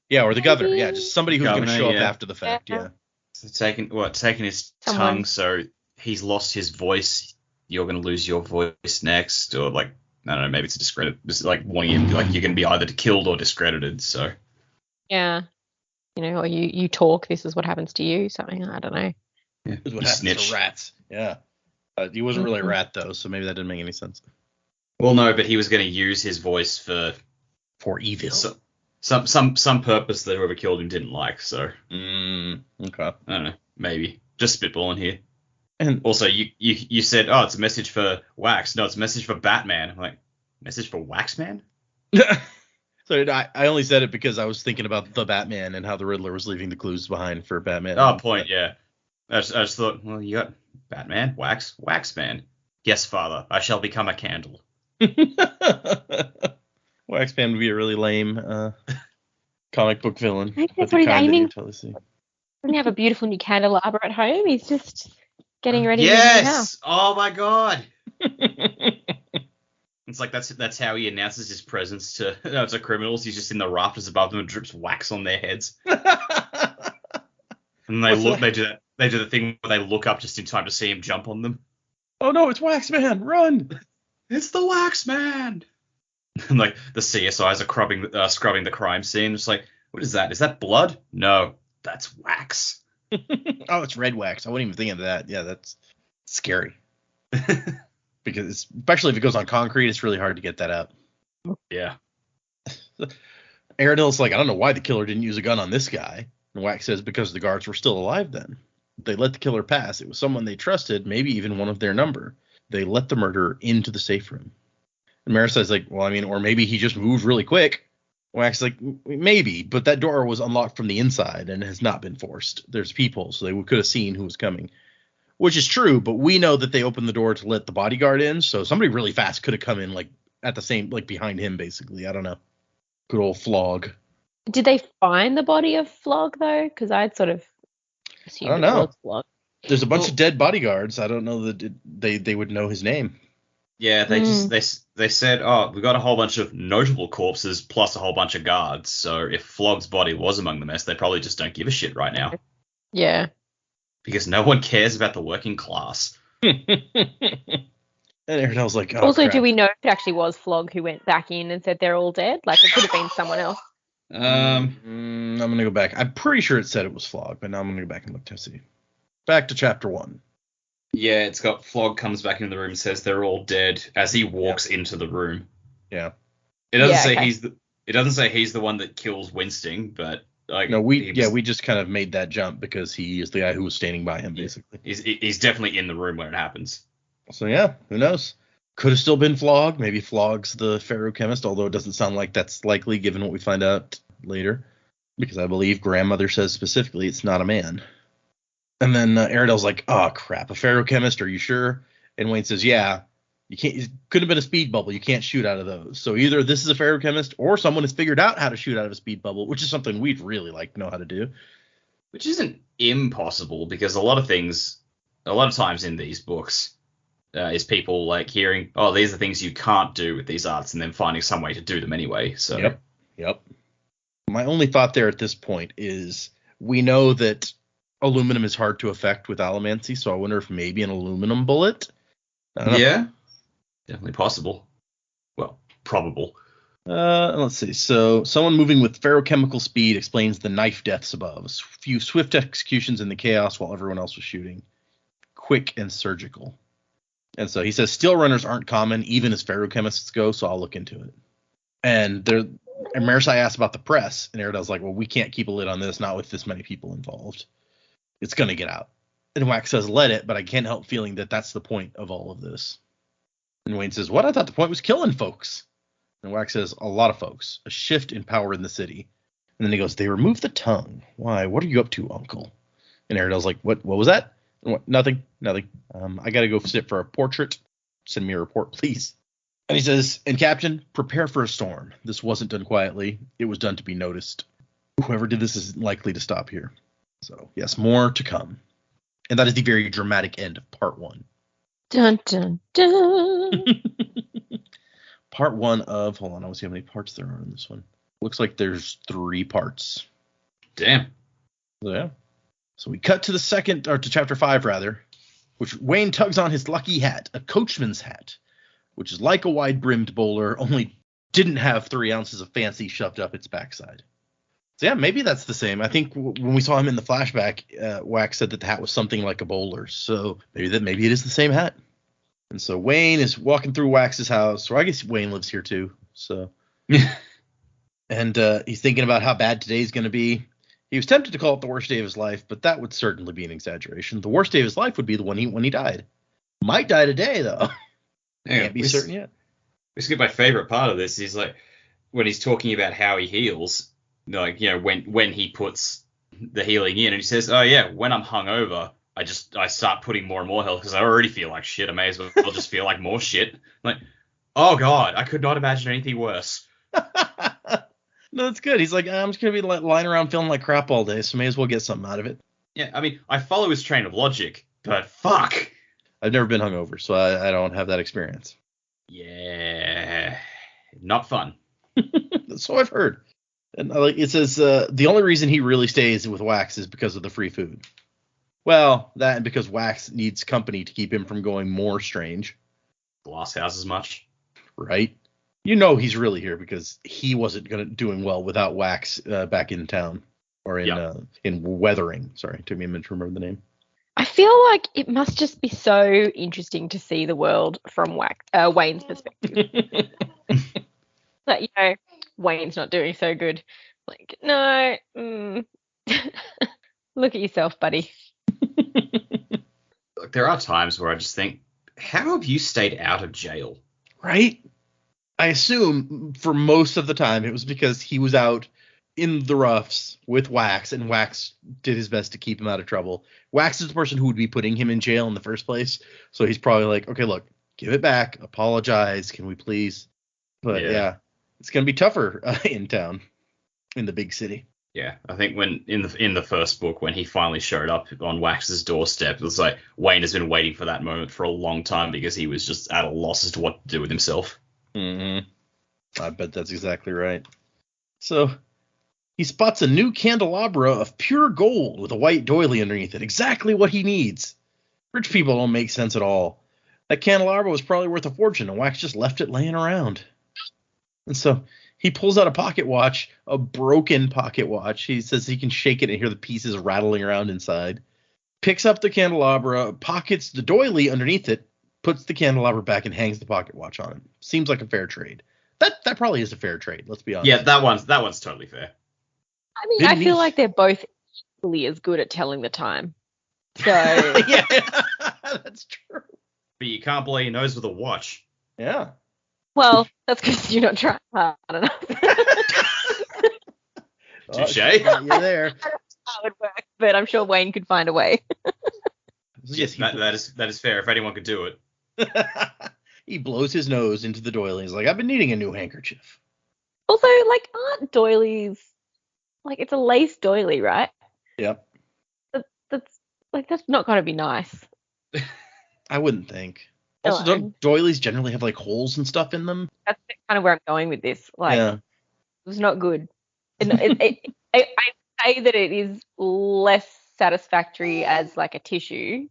Yeah, or the governor. Yeah, just somebody who's going to show up after the fact. Yeah. So taking his tongue, so he's lost his voice. You're going to lose your voice next, or like, I don't know, maybe it's a discredit. It's like wanting him, like, you're going to be either killed or discredited. So. Yeah. Or you talk, this is what happens to you, something, I don't know. Yeah. This is what happens to rats. Yeah. He wasn't really a rat, though, so maybe that didn't make any sense. Well, no, but he was going to use his voice for evil. So, some purpose that whoever killed him didn't like, so. Okay. I don't know, maybe. Just spitballing here. And also, you said, oh, it's a message for Wax. No, it's a message for Batman. I'm like, message for Waxman? So I only said it because I was thinking about the Batman and how the Riddler was leaving the clues behind for Batman. Oh, point, yeah. I just thought, well, you Batman, wax, Waxman. Yes, father, I shall become a candle. Waxman would be a really lame comic book villain. I think But that's the what he's kind that aiming you totally see. Doesn't have a beautiful new candelabra at home. He's just getting ready to leave the house. Yes! Oh my god! It's like that's how he announces his presence to criminals. He's just in the rafters above them and drips wax on their heads. And they they do the thing where they look up just in time to see him jump on them. Oh no, it's Waxman! Run! It's the Waxman! And like the CSIs are scrubbing the crime scene. It's like, what is that? Is that blood? No, that's wax. Oh, it's red wax. I wouldn't even think of that. Yeah, that's scary. Because especially if it goes on concrete, it's really hard to get that out. Yeah. Aradil's like, I don't know why the killer didn't use a gun on this guy. And Wax says because the guards were still alive then. They let the killer pass. It was someone they trusted, maybe even one of their number. They let the murderer into the safe room. And Marisa's like, well, I mean, or maybe he just moved really quick. Wax is like, maybe, but that door was unlocked from the inside and has not been forced. There's people, so they could have seen who was coming. Which is true, but we know that they opened the door to let the bodyguard in, so somebody really fast could have come in, like, at the same, like, behind him, basically. I don't know. Good old Flog. Did they find the body of Flog, though? Because I'd sort of assumed I don't know. it was Flog. There's a bunch of dead bodyguards. I don't know that they would know his name. Yeah, they said, oh, we got a whole bunch of notable corpses plus a whole bunch of guards. So if Flog's body was among the mess, they probably just don't give a shit right now. Yeah. Because no one cares about the working class. And Aradil's like, oh, Also, crap. do we know if it actually was Flog who went back in and said they're all dead? Like, it could have been someone else. I'm going to go back. I'm pretty sure it said it was Flog, but now I'm going to go back and look to see. Back to chapter 1. Yeah, it's got Flog comes back into the room and says they're all dead as he walks into the room. Yeah. It doesn't say okay. it doesn't say he's the one that kills Winsting, but like No, we just kind of made that jump because he is the guy who was standing by him, basically. He's definitely in the room when it happens. So yeah, who knows? Could have still been Flog. Maybe Flog's the ferrochemist, although it doesn't sound like that's likely given what we find out later. Because I believe grandmother says specifically it's not a man. And then Aradil's like, oh crap, a ferrochemist, are you sure? And Wayne says, yeah, you can't. It could have been a speed bubble. You can't shoot out of those. So either this is a ferrochemist or someone has figured out how to shoot out of a speed bubble, which is something we'd really like to know how to do. Which isn't impossible because a lot of times in these books is people like hearing, oh, these are things you can't do with these arts, and then finding some way to do them anyway. So Yep. My only thought there at this point is we know that aluminum is hard to affect with allomancy, so I wonder if maybe an aluminum bullet. I don't know. Yeah, definitely possible. Well, probable. Let's see. So someone moving with ferrochemical speed explains the knife deaths above. A few swift executions in the chaos while everyone else was shooting. Quick and surgical. And so he says steel runners aren't common, even as ferrochemists go, so I'll look into it. And Marisai asked about the press, and Aradil's like, well, we can't keep a lid on this, not with this many people involved. It's going to get out. And Wax says, let it, but I can't help feeling that that's the point of all of this. And Wayne says, what? I thought the point was killing folks. And Wax says, a lot of folks. A shift in power in the city. And then he goes, they removed the tongue. Why? What are you up to, uncle? And Aradil's like, what was that? And what? Nothing. I got to go sit for a portrait. Send me a report, please. And he says, and Captain, prepare for a storm. This wasn't done quietly. It was done to be noticed. Whoever did this is likely to stop here. So, yes, more to come. And that is the very dramatic end of part 1. Dun, dun, dun. Part 1 of, hold on, I want to see how many parts there are in this one. Looks like there's 3 parts. Damn. So, yeah. So we cut to to chapter 5, rather, which Wayne tugs on his lucky hat, a coachman's hat, which is like a wide-brimmed bowler, only didn't have 3 ounces of fancy shoved up its backside. So yeah, maybe that's the same. I think when we saw him in the flashback, Wax said that the hat was something like a bowler. So maybe it is the same hat. And so Wayne is walking through Wax's house, or I guess Wayne lives here too. So, and he's thinking about how bad today's going to be. He was tempted to call it the worst day of his life, but that would certainly be an exaggeration. The worst day of his life would be the one when he died. Might die today though. Can't be certain yet. This is my favorite part of this. Is like when he's talking about how he heals. Like, you know, when he puts the healing in, and he says, oh yeah, when I'm hungover, I start putting more and more health because I already feel like shit. I may as well just feel like more shit. Like, oh god, I could not imagine anything worse. No, that's good. He's like, I'm just gonna be lying around feeling like crap all day, so may as well get something out of it. Yeah, I mean, I follow his train of logic, but fuck. I've never been hungover, so I don't have that experience. Yeah, not fun. So I've heard. And it says the only reason he really stays with Wax is because of the free food. Well, that and because Wax needs company to keep him from going more strange. Glass house as much. Right? You know he's really here because he wasn't doing well without Wax back in town. Or in Weathering. Sorry, took me a minute to remember the name. I feel like it must just be so interesting to see the world from Wayne's perspective. Like, you know, Wayne's not doing so good. Like, no. Look at yourself, buddy. Look, there are times where I just think, how have you stayed out of jail? Right? I assume for most of the time it was because he was out in the roughs with Wax, and Wax did his best to keep him out of trouble. Wax is the person who would be putting him in jail in the first place, so he's probably like, okay, look, give it back, apologize, can we please? But yeah it's gonna be tougher in town, in the big city. Yeah, I think when in the first book, when he finally showed up on Wax's doorstep, it was like Wayne has been waiting for that moment for a long time because he was just at a loss as to what to do with himself. Mm-hmm. I bet that's exactly right. So he spots a new candelabra of pure gold with a white doily underneath it. Exactly what he needs. Rich people don't make sense at all. That candelabra was probably worth a fortune, and Wax just left it laying around. And so he pulls out a pocket watch, a broken pocket watch. He says he can shake it and hear the pieces rattling around inside. Picks up the candelabra, pockets the doily underneath it, puts the candelabra back, and hangs the pocket watch on it. Seems like a fair trade. That probably is a fair trade, let's be honest. Yeah, that one's totally fair. I mean, I feel like they're both equally as good at telling the time. So yeah, that's true. But you can't blow your nose with a watch. Yeah. Well, that's because you're not trying hard enough. Touche. You're there. How it would work, but I'm sure Wayne could find a way. Yes, that is fair. If anyone could do it. He blows his nose into the doily. He's like, I've been needing a new handkerchief. Also, like, aren't doilies, like, it's a lace doily, right? Yep. That's not going to be nice. I wouldn't think. Also, don't doilies generally have, like, holes and stuff in them? That's kind of where I'm going with this. Like, yeah. It was not good. I say that it is less satisfactory as, like, a tissue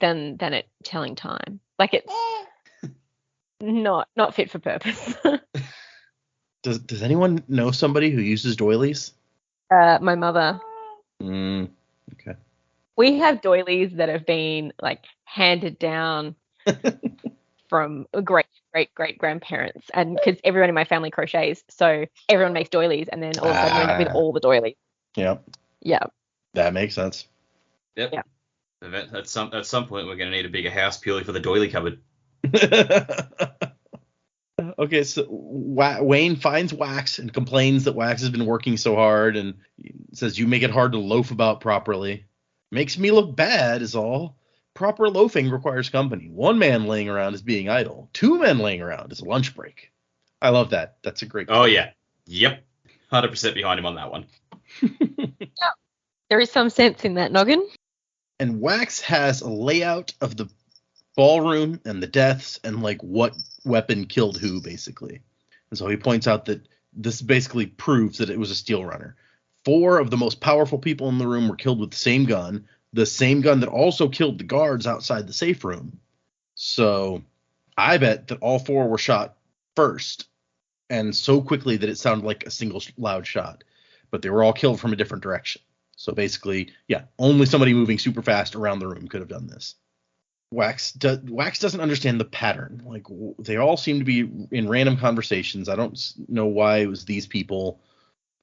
than it telling time. Like, it's not fit for purpose. Does anyone know somebody who uses doilies? My mother. Okay. We have doilies that have been, like, handed down from great grandparents, and because everyone in my family crochets, so everyone makes doilies, and then all of a sudden we end up with all the doilies. Yeah. Yeah. That makes sense. Yep. Yeah. At some point, we're going to need a bigger house purely for the doily cupboard. Okay, so Wayne finds Wax and complains that Wax has been working so hard, and says, you make it hard to loaf about properly. Makes me look bad is all. Proper loafing requires company. One man laying around is being idle. Two men laying around is a lunch break. I love that. That's a great Oh, yeah. Yep. 100% behind him on that one. Yeah. There is some sense in that, Noggin. And Wax has a layout of the ballroom and the deaths and, like, what weapon killed who, basically. And so he points out that this basically proves that it was a steel runner. 4 of the most powerful people in the room were killed with the same gun that also killed the guards outside the safe room. So I bet that all 4 were shot first, and so quickly that it sounded like a single loud shot. But they were all killed from a different direction. So basically, yeah, only somebody moving super fast around the room could have done this. Wax doesn't understand the pattern. Like, they all seem to be in random conversations. I don't know why it was these people.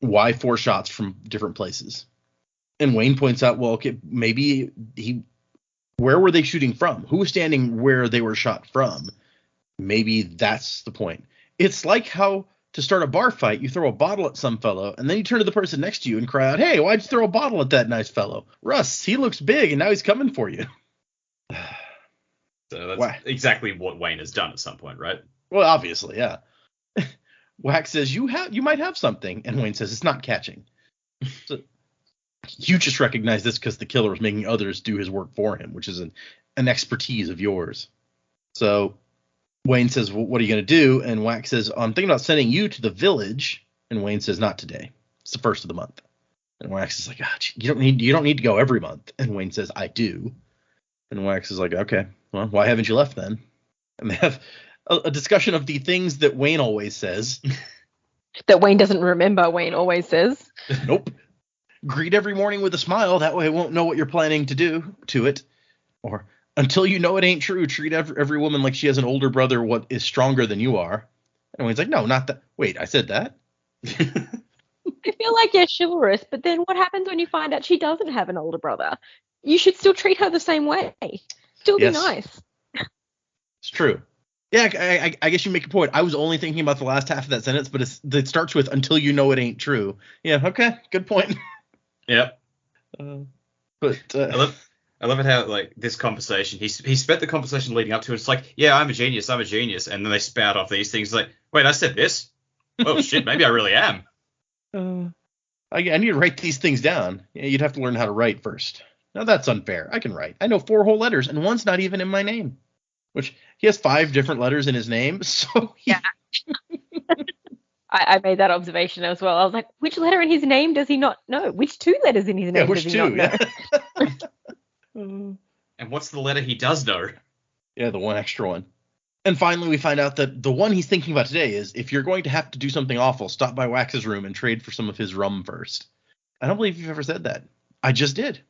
Why 4 shots from different places? And Wayne points out, well, okay, maybe where were they shooting from? Who was standing where they were shot from? Maybe that's the point. It's like how to start a bar fight, you throw a bottle at some fellow, and then you turn to the person next to you and cry out, "Hey, why'd you throw a bottle at that nice fellow? Russ, he looks big, and now he's coming for you." So that's exactly what Wayne has done at some point, right? Well, obviously, yeah. Wax says, you might have something, and Wayne says, "It's not catching." So, you just recognize this because the killer is making others do his work for him, which is an expertise of yours. So Wayne says, "Well, what are you going to do?" And Wax says, "I'm thinking about sending you to the village." And Wayne says, "Not today. It's the first of the month." And Wax is like, you don't need to go every month." And Wayne says, "I do." And Wax is like, "Okay, well, why haven't you left then?" And they have a discussion of the things that Wayne always says. That Wayne doesn't remember, Wayne always says. Nope. Greet every morning with a smile. That way I won't know what you're planning to do to it. Or, until you know it ain't true, treat every woman like she has an older brother what is stronger than you are. And Wayne's like, "No, not that." Wait, I said that? I feel like you're chivalrous, but then what happens when you find out she doesn't have an older brother? You should still treat her the same way. Still be nice. It's true. Yeah, I guess you make a point. I was only thinking about the last half of that sentence, but it starts with "until you know it ain't true." Yeah, okay, good point. Yep. But I love it how, like, this conversation, he spent the conversation leading up to it. It's like, "Yeah, I'm a genius. And then they spout off these things like, "Wait, I said this? Oh, shit, maybe I really am." I need to write these things down. Yeah, you'd have to learn how to write first. Now, that's unfair. I can write. I know 4 whole letters, and one's not even in my name. Which, he has 5 different letters in his name, so... Yeah. I made that observation as well. I was like, which letter in his name does he not know? Which 2 letters in his name does he not know? And what's the letter he does know? Yeah, the one extra one. And finally, we find out that the one he's thinking about today is, if you're going to have to do something awful, stop by Wax's room and trade for some of his rum first. I don't believe you've ever said that. I just did.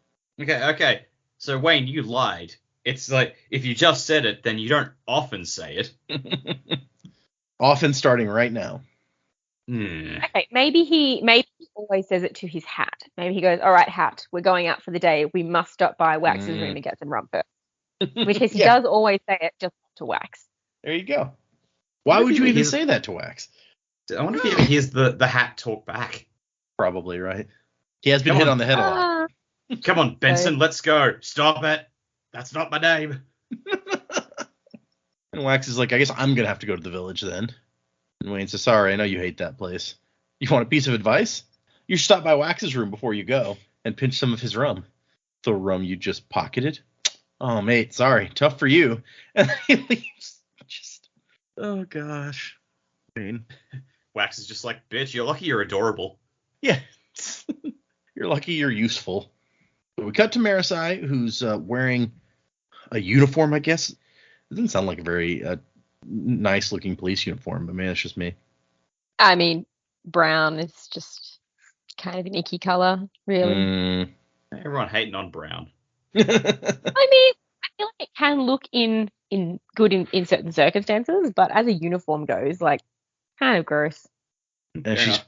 Okay. So, Wayne, you lied. It's like, if you just said it, then you don't often say it. Often, starting right now. Okay, maybe he always says it to his hat. Maybe he goes, "All right, hat, we're going out for the day. We must stop by Wax's room and get some rum first." Which he does always say it, just to Wax. There you go. Why would you even say that to Wax? I wonder if he ever hears the hat talk back. Probably, right? He has been hit on the head a lot. Come on, Benson, let's go. Stop it. That's not my name. And Wax is like, "I guess I'm going to have to go to the village then." And Wayne says, "Sorry, I know you hate that place. You want a piece of advice? You should stop by Wax's room before you go and pinch some of his rum." "The rum you just pocketed?" "Oh, mate, sorry. Tough for you." And then he leaves. Oh, gosh. Wayne. Wax is just like, "Bitch, you're lucky you're adorable." Yeah. You're lucky you're useful. So we cut to Marisai, who's wearing a uniform, I guess. It doesn't sound like a very nice-looking police uniform, but maybe it's just me. I mean, brown is just kind of an icky color, really. Everyone hating on brown. I mean, I feel like it can look in good in certain circumstances, but as a uniform goes, like, kind of gross. And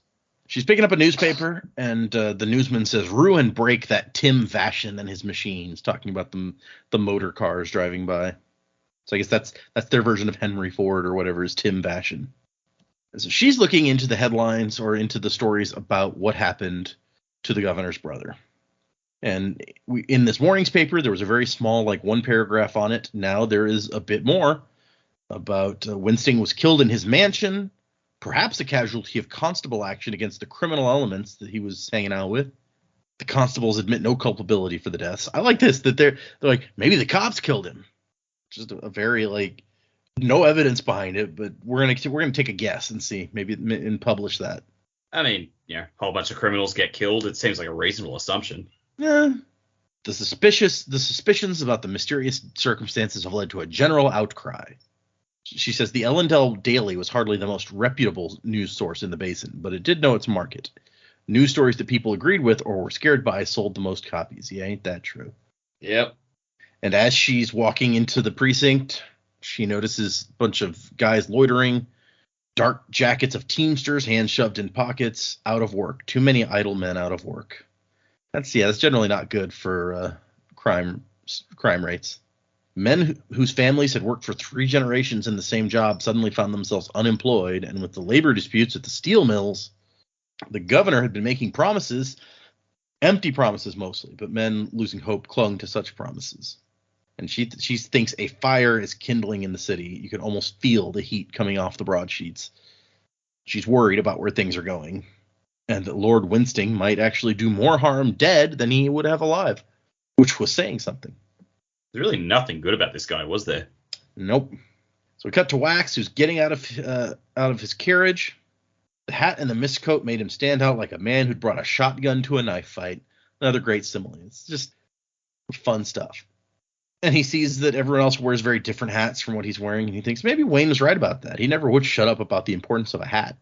she's picking up a newspaper, and the newsman says, "Ruin break that Tim Vashin and his machines," talking about the motor cars driving by. So I guess that's their version of Henry Ford or whatever is Tim Vashin. So she's looking into the headlines or into the stories about what happened to the governor's brother. And in this morning's paper, there was a very small, like, 1 paragraph on it. Now there is a bit more about Winsting was killed in his mansion, perhaps a casualty of constable action against the criminal elements that he was hanging out with. The constables admit no culpability for the deaths. I like this, that they're like, maybe the cops killed him. Just a very, like, no evidence behind it, but we're gonna take a guess and see, maybe, and publish that. I mean, a whole bunch of criminals get killed. It seems like a reasonable assumption. Yeah. The suspicions about the mysterious circumstances have led to a general outcry. She says the Ellendale Daily was hardly the most reputable news source in the basin, but it did know its market. News stories that people agreed with or were scared by sold the most copies. Yeah, ain't that true? Yep. And as she's walking into the precinct, she notices a bunch of guys loitering, dark jackets of Teamsters, hands shoved in pockets, out of work. Too many idle men out of work. That's generally not good for crime rates. Men whose families had worked for 3 generations in the same job suddenly found themselves unemployed, and with the labor disputes at the steel mills, the governor had been making promises, empty promises mostly, but men losing hope clung to such promises. And she thinks a fire is kindling in the city. You can almost feel the heat coming off the broadsheets. She's worried about where things are going, and that Lord Winsting might actually do more harm dead than he would have alive, which was saying something. There's really nothing good about this guy, was there? Nope. So we cut to Wax, who's getting out of his carriage. The hat and the miscoat made him stand out like a man who'd brought a shotgun to a knife fight. Another great simile. It's just fun stuff. And he sees that everyone else wears very different hats from what he's wearing, and he thinks maybe Wayne was right about that. He never would shut up about the importance of a hat.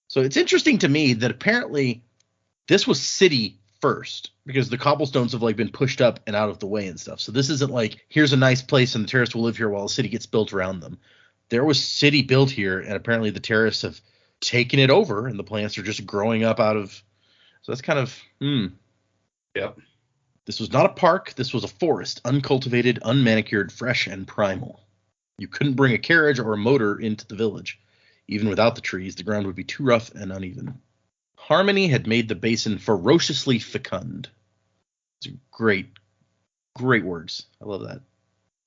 So it's interesting to me that apparently this was city first, because the cobblestones have like been pushed up and out of the way and stuff. So this isn't like, here's a nice place and the terrorists will live here while the city gets built around them. There was city built here, and apparently the terrorists have taken it over, and the plants are just growing up out of. So that's kind of Yep. This was not a park. This was a forest, uncultivated, unmanicured, fresh, and primal. You couldn't bring a carriage or a motor into the village. Even without the trees, the ground would be too rough and uneven. Harmony had made the basin ferociously fecund. It's great, great words. I love that.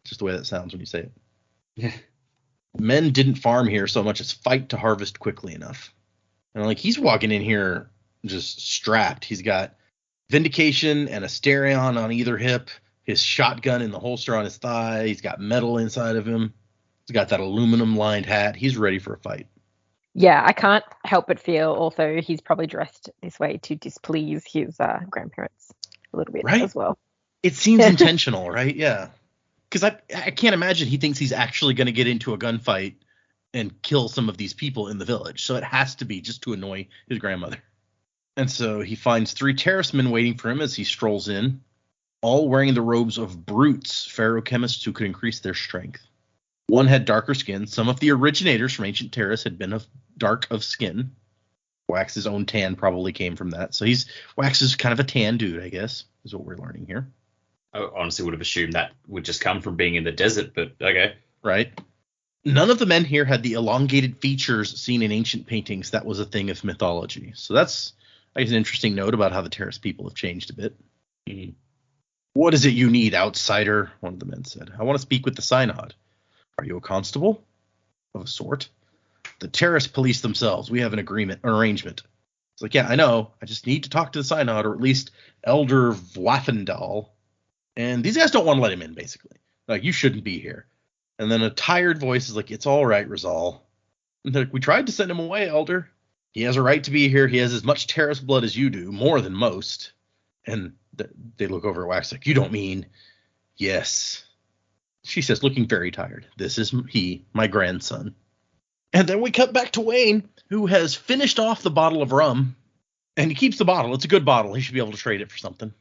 Just the way that sounds when you say it. Yeah. Men didn't farm here so much as fight to harvest quickly enough. And like, he's walking in here just strapped. He's got Vindication and a Asterion on either hip, his shotgun in the holster on his thigh. He's got metal inside of him. He's got that aluminum lined hat. He's ready for a fight. Yeah, I can't help but feel also he's probably dressed this way to displease his grandparents a little bit Right? as well. It seems intentional, right? Yeah. Because I can't imagine he thinks he's actually going to get into a gunfight and kill some of these people in the village. So it has to be just to annoy his grandmother. And so he finds 3 terracemen waiting for him as he strolls in, all wearing the robes of brutes, ferrochemists who could increase their strength. One had darker skin. Some of the originators from ancient Terrace had been dark of skin. Wax's own tan probably came from that. So Wax is kind of a tan dude, I guess, is what we're learning here. I honestly would have assumed that would just come from being in the desert, but okay. Right. None of the men here had the elongated features seen in ancient paintings. That was a thing of mythology. So that's, I guess, an interesting note about how the Terrace people have changed a bit. Mm-hmm. What is it you need, outsider? One of the men said. I want to speak with the synod. Are you a constable? Of a sort. The Terrace police themselves. We have an arrangement. It's like, yeah, I know. I just need to talk to the synod, or at least Elder Vlafendal. And these guys don't want to let him in, basically. Like, you shouldn't be here. And then a tired voice is like, it's all right, Rizal. And they're like, we tried to send him away, Elder. He has a right to be here. He has as much Terrace blood as you do, more than most. And they look over at Wax like, you don't mean... Yes. She says, looking very tired. This is he, my grandson. And then we cut back to Wayne, who has finished off the bottle of rum. And he keeps the bottle. It's a good bottle. He should be able to trade it for something.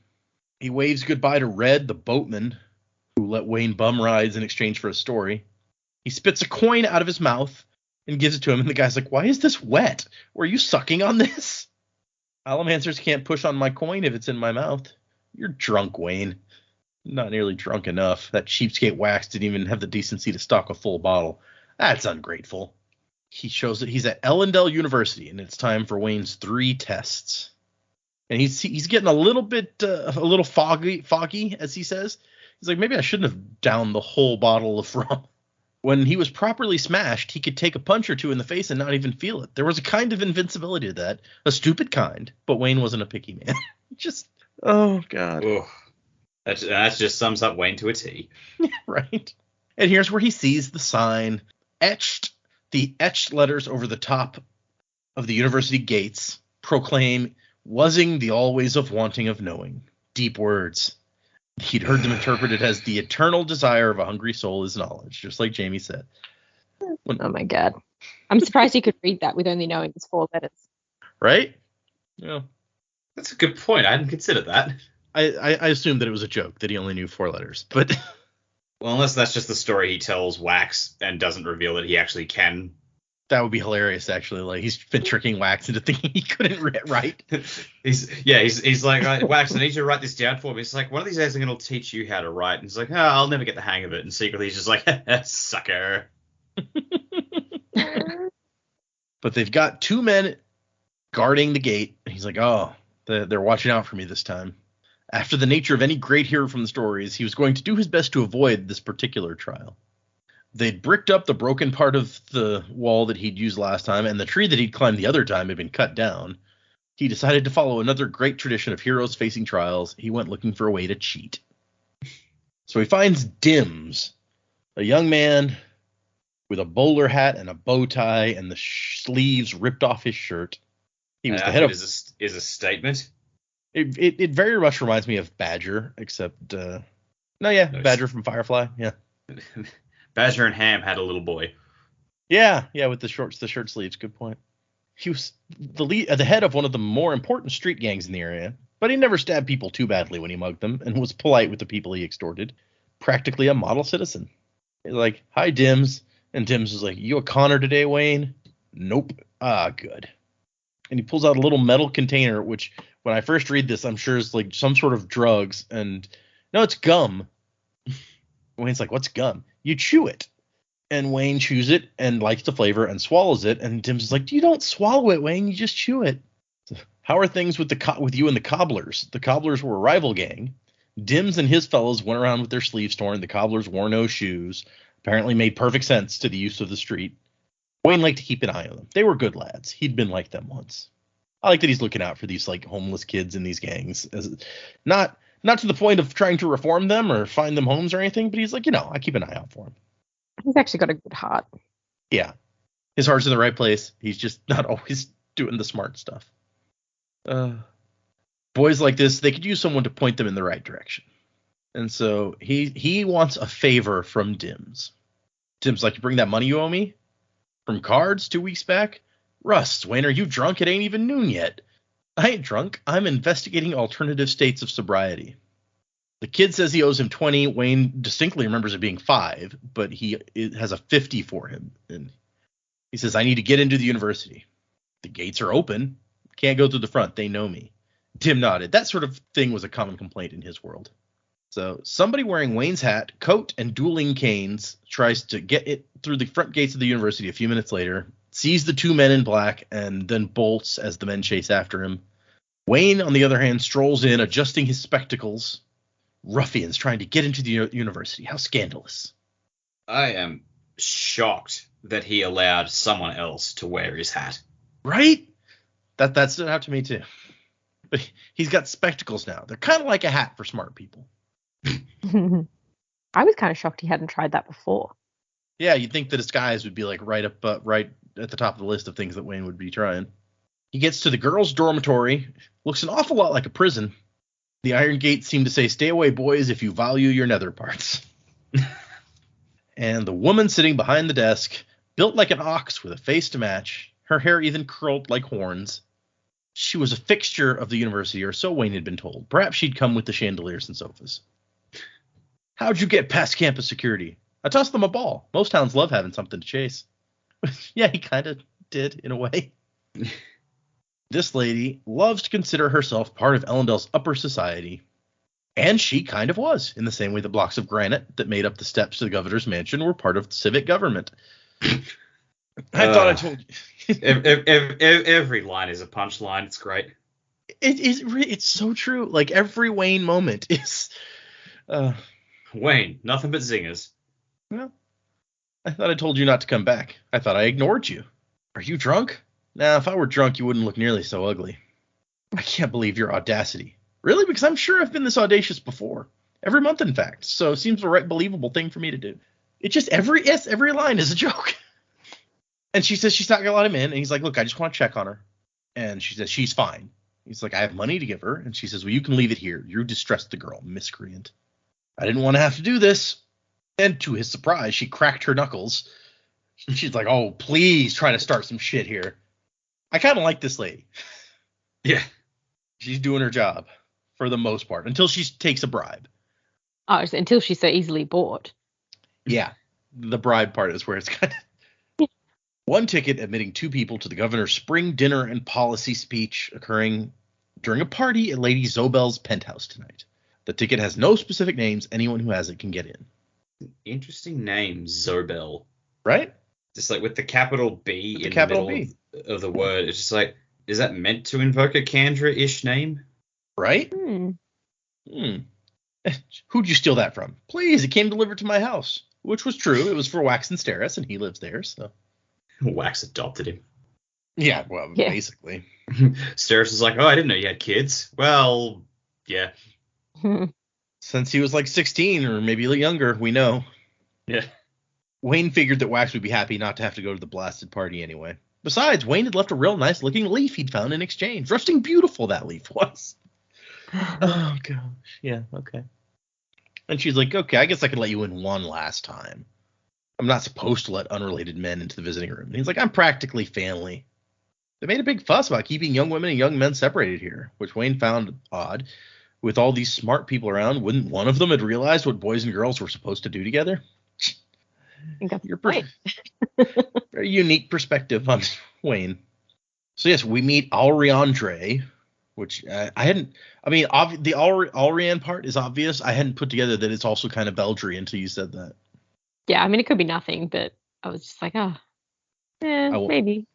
He waves goodbye to Red, the boatman, who let Wayne bum rides in exchange for a story. He spits a coin out of his mouth and gives it to him. And the guy's like, why is this wet? Were you sucking on this? Alamancers can't push on my coin if it's in my mouth. You're drunk, Wayne. Not nearly drunk enough. That cheapskate Wax didn't even have the decency to stock a full bottle. That's ungrateful. He shows that he's at Ellendale University, and it's time for Wayne's 3 tests. And he's getting a little foggy, as he says. He's like, maybe I shouldn't have downed the whole bottle of rum. When he was properly smashed, he could take a punch or 2 in the face and not even feel it. There was a kind of invincibility to that, a stupid kind, but Wayne wasn't a picky man. Just, oh, God. Ugh. That just sums up Wayne to a T. Right. And here's where he sees the sign, the etched letters over the top of the university gates proclaim, wasing the always of wanting of knowing. Deep words. He'd heard them interpreted as the eternal desire of a hungry soul is knowledge, just like Jaymee said. Oh my God. I'm surprised you could read that with only knowing it's 4 letters. Right? Yeah. That's a good point. I hadn't considered that. I assumed that it was a joke, that he only knew 4 letters, but... Well, unless that's just the story he tells Wax and doesn't reveal that he actually can That would be hilarious, actually. Like, he's been tricking Wax into thinking he couldn't write. he's like, Wax, I need you to write this down for me. It's like, one of these days I'm going to teach you how to write. And he's like, I'll never get the hang of it. And secretly he's just like, sucker. But they've got 2 men guarding the gate. And he's like, oh, they're watching out for me this time. After the nature of any great hero from the stories, he was going to do his best to avoid this particular trial. They'd bricked up the broken part of the wall that he'd used last time, and the tree that he'd climbed the other time had been cut down. He decided to follow another great tradition of heroes facing trials. He went looking for a way to cheat. So he finds Dims, a young man with a bowler hat and a bow tie and the sleeves ripped off his shirt. He was the head of... Is a statement? It very much reminds me of Badger, except... Badger from Firefly, yeah. Badger and Ham had a little boy. Yeah, with the shirt sleeves. Good point. He was the head of one of the more important street gangs in the area, but he never stabbed people too badly when he mugged them, and was polite with the people he extorted. Practically a model citizen. He's like, hi, Dims. And Dims is like, you a conner today, Wayne? Nope. Ah, good. And he pulls out a little metal container, which, when I first read this, I'm sure is like some sort of drugs, and no, it's gum. Wayne's like, what's gum? You chew it. And Wayne chews it and likes the flavor and swallows it. And Dims is like, you don't swallow it, Wayne. You just chew it. So, how are things with you and the Cobblers? The Cobblers were a rival gang. Dims and his fellows went around with their sleeves torn. The Cobblers wore no shoes. Apparently made perfect sense to the use of the street. Wayne liked to keep an eye on them. They were good lads. He'd been like them once. I like that he's looking out for these like homeless kids in these gangs. Not to the point of trying to reform them or find them homes or anything, but he's like, I keep an eye out for him. He's actually got a good heart. Yeah. His heart's in the right place. He's just not always doing the smart stuff. Boys like this, they could use someone to point them in the right direction. And so he wants a favor from Dims. Dims like, you bring that money you owe me? From cards 2 weeks back? Rust, Wayne, are you drunk? It ain't even noon yet. I ain't drunk. I'm investigating alternative states of sobriety. The kid says he owes him 20. Wayne distinctly remembers it being 5, but it has a 50 for him. And he says, I need to get into the university. The gates are open. Can't go through the front. They know me. Tim nodded. That sort of thing was a common complaint in his world. So somebody wearing Wayne's hat, coat, and dueling canes tries to get it through the front gates of the university a few minutes later, sees the 2 men in black, and then bolts as the men chase after him. Wayne, on the other hand, strolls in, adjusting his spectacles. Ruffians trying to get into the university. How scandalous. I am shocked that he allowed someone else to wear his hat. Right? That stood out to me too. But he's got spectacles now. They're kind of like a hat for smart people. I was kind of shocked he hadn't tried that before. Yeah, you'd think the disguise would be like right at the top of the list of things that Wayne would be trying. He gets to the girls' dormitory. Looks an awful lot like a prison. The iron gates seem to say, stay away, boys, if you value your nether parts. And the woman sitting behind the desk, built like an ox with a face to match, her hair even curled like horns. She was a fixture of the university, or so Wayne had been told. Perhaps she'd come with the chandeliers and sofas. How'd you get past campus security? I tossed them a ball. Most towns love having something to chase. Yeah, he kind of did, in a way. This lady loves to consider herself part of Ellendale's upper society. And she kind of was, in the same way the blocks of granite that made up the steps to the governor's mansion were part of the civic government. I thought I told you. Every line is a punchline. It's great. It's so true. Like, every Wayne moment is... Wayne, nothing but zingers. Well, I thought I told you not to come back. I thought I ignored you. Are you drunk? Nah, if I were drunk, you wouldn't look nearly so ugly. I can't believe your audacity. Really? Because I'm sure I've been this audacious before. Every month, in fact. So it seems the right believable thing for me to do. It just, every line is a joke. And she says she's not going to let him in. And he's like, look, I just want to check on her. And she says she's fine. He's like, I have money to give her. And she says, well, you can leave it here. You distressed the girl, miscreant. I didn't want to have to do this. And to his surprise, she cracked her knuckles. She's like, oh, please try to start some shit here. I kind of like this lady. Yeah. She's doing her job for the most part until she takes a bribe. Oh, until she's so easily bought. Yeah. The bribe part is where it's kind of... One ticket admitting 2 people to the governor's spring dinner and policy speech occurring during a party at Lady Zobel's penthouse tonight. The ticket has no specific names. Anyone who has it can get in. Interesting name, Zobel. Right? Just like with the capital B With the in capital the middle of the word. It's just like, is that meant to invoke a Kandra-ish name? Right? Who'd you steal that from? Please, it came delivered to my house. Which was true. It was for Wax and Steris, and he lives there, so. Wax adopted him. Yeah, well, basically. Steris was like, oh, I didn't know you had kids. Well, yeah. Since he was like 16 or maybe a little younger, we know. Yeah. Wayne figured that Wax would be happy not to have to go to the blasted party anyway. Besides, Wayne had left a real nice looking leaf he'd found in exchange. Rusting beautiful that leaf was. Oh, gosh. Yeah, okay. And she's like, okay, I guess I could let you in one last time. I'm not supposed to let unrelated men into the visiting room. And he's like, I'm practically family. They made a big fuss about keeping young women and young men separated here, which Wayne found odd. With all these smart people around, wouldn't one of them have realized what boys and girls were supposed to do together? Your very unique perspective on Wayne. So yes, we meet Alriandre, which the Alrian part is obvious. I hadn't put together that it's also kind of Beldry until you said that. Yeah, I mean, it could be nothing, but I was just like, maybe.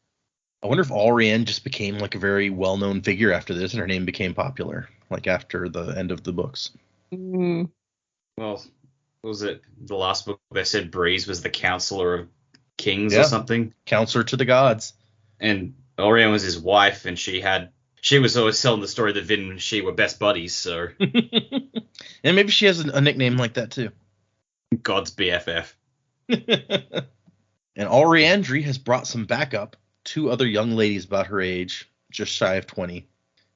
I wonder if Alrian just became like a very well-known figure after this, and her name became popular, like after the end of the books. Mm. Well, what was it? The last book they said Breeze was the counselor of kings or something. Counselor to the gods. And Alrian was his wife, and she was always telling the story that Vin and she were best buddies, so. And maybe she has a nickname like that too. God's BFF. And Alriandre has brought some backup. 2 other young ladies about her age, just shy of 20.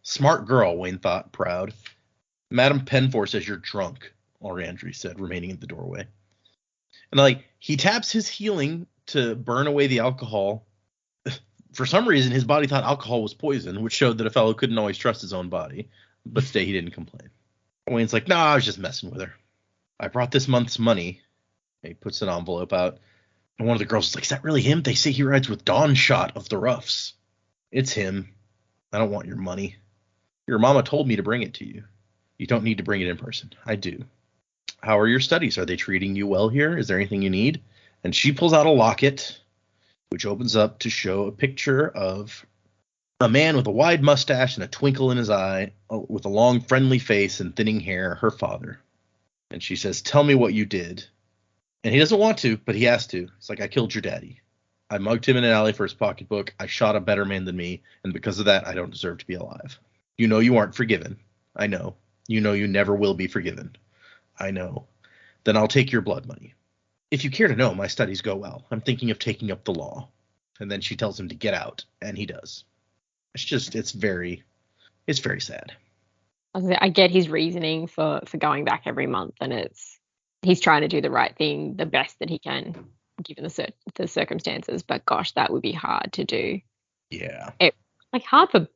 Smart girl, Wayne thought, proud. Madame Penfore says you're drunk, Alriandre said, remaining in the doorway. And he taps his healing to burn away the alcohol. For some reason, his body thought alcohol was poison, which showed that a fellow couldn't always trust his own body. But today he didn't complain. Wayne's like, I was just messing with her. I brought this month's money. He puts an envelope out. And one of the girls is like, is that really him? They say he rides with Dawn Shot of the Roughs. It's him. I don't want your money. Your mama told me to bring it to you. You don't need to bring it in person. I do. How are your studies? Are they treating you well here? Is there anything you need? And she pulls out a locket, which opens up to show a picture of a man with a wide mustache and a twinkle in his eye, with a long, friendly face and thinning hair, her father. And she says, tell me what you did. And he doesn't want to, but he has to. It's like, I killed your daddy. I mugged him in an alley for his pocketbook. I shot a better man than me, and because of that, I don't deserve to be alive. You know you aren't forgiven. I know. You know you never will be forgiven. I know. Then I'll take your blood money. If you care to know, my studies go well. I'm thinking of taking up the law. And then she tells him to get out, and he does. It's very sad. I get his reasoning for going back every month, and he's trying to do the right thing the best that he can given the circumstances, but gosh, that would be hard to do. Yeah. Hard for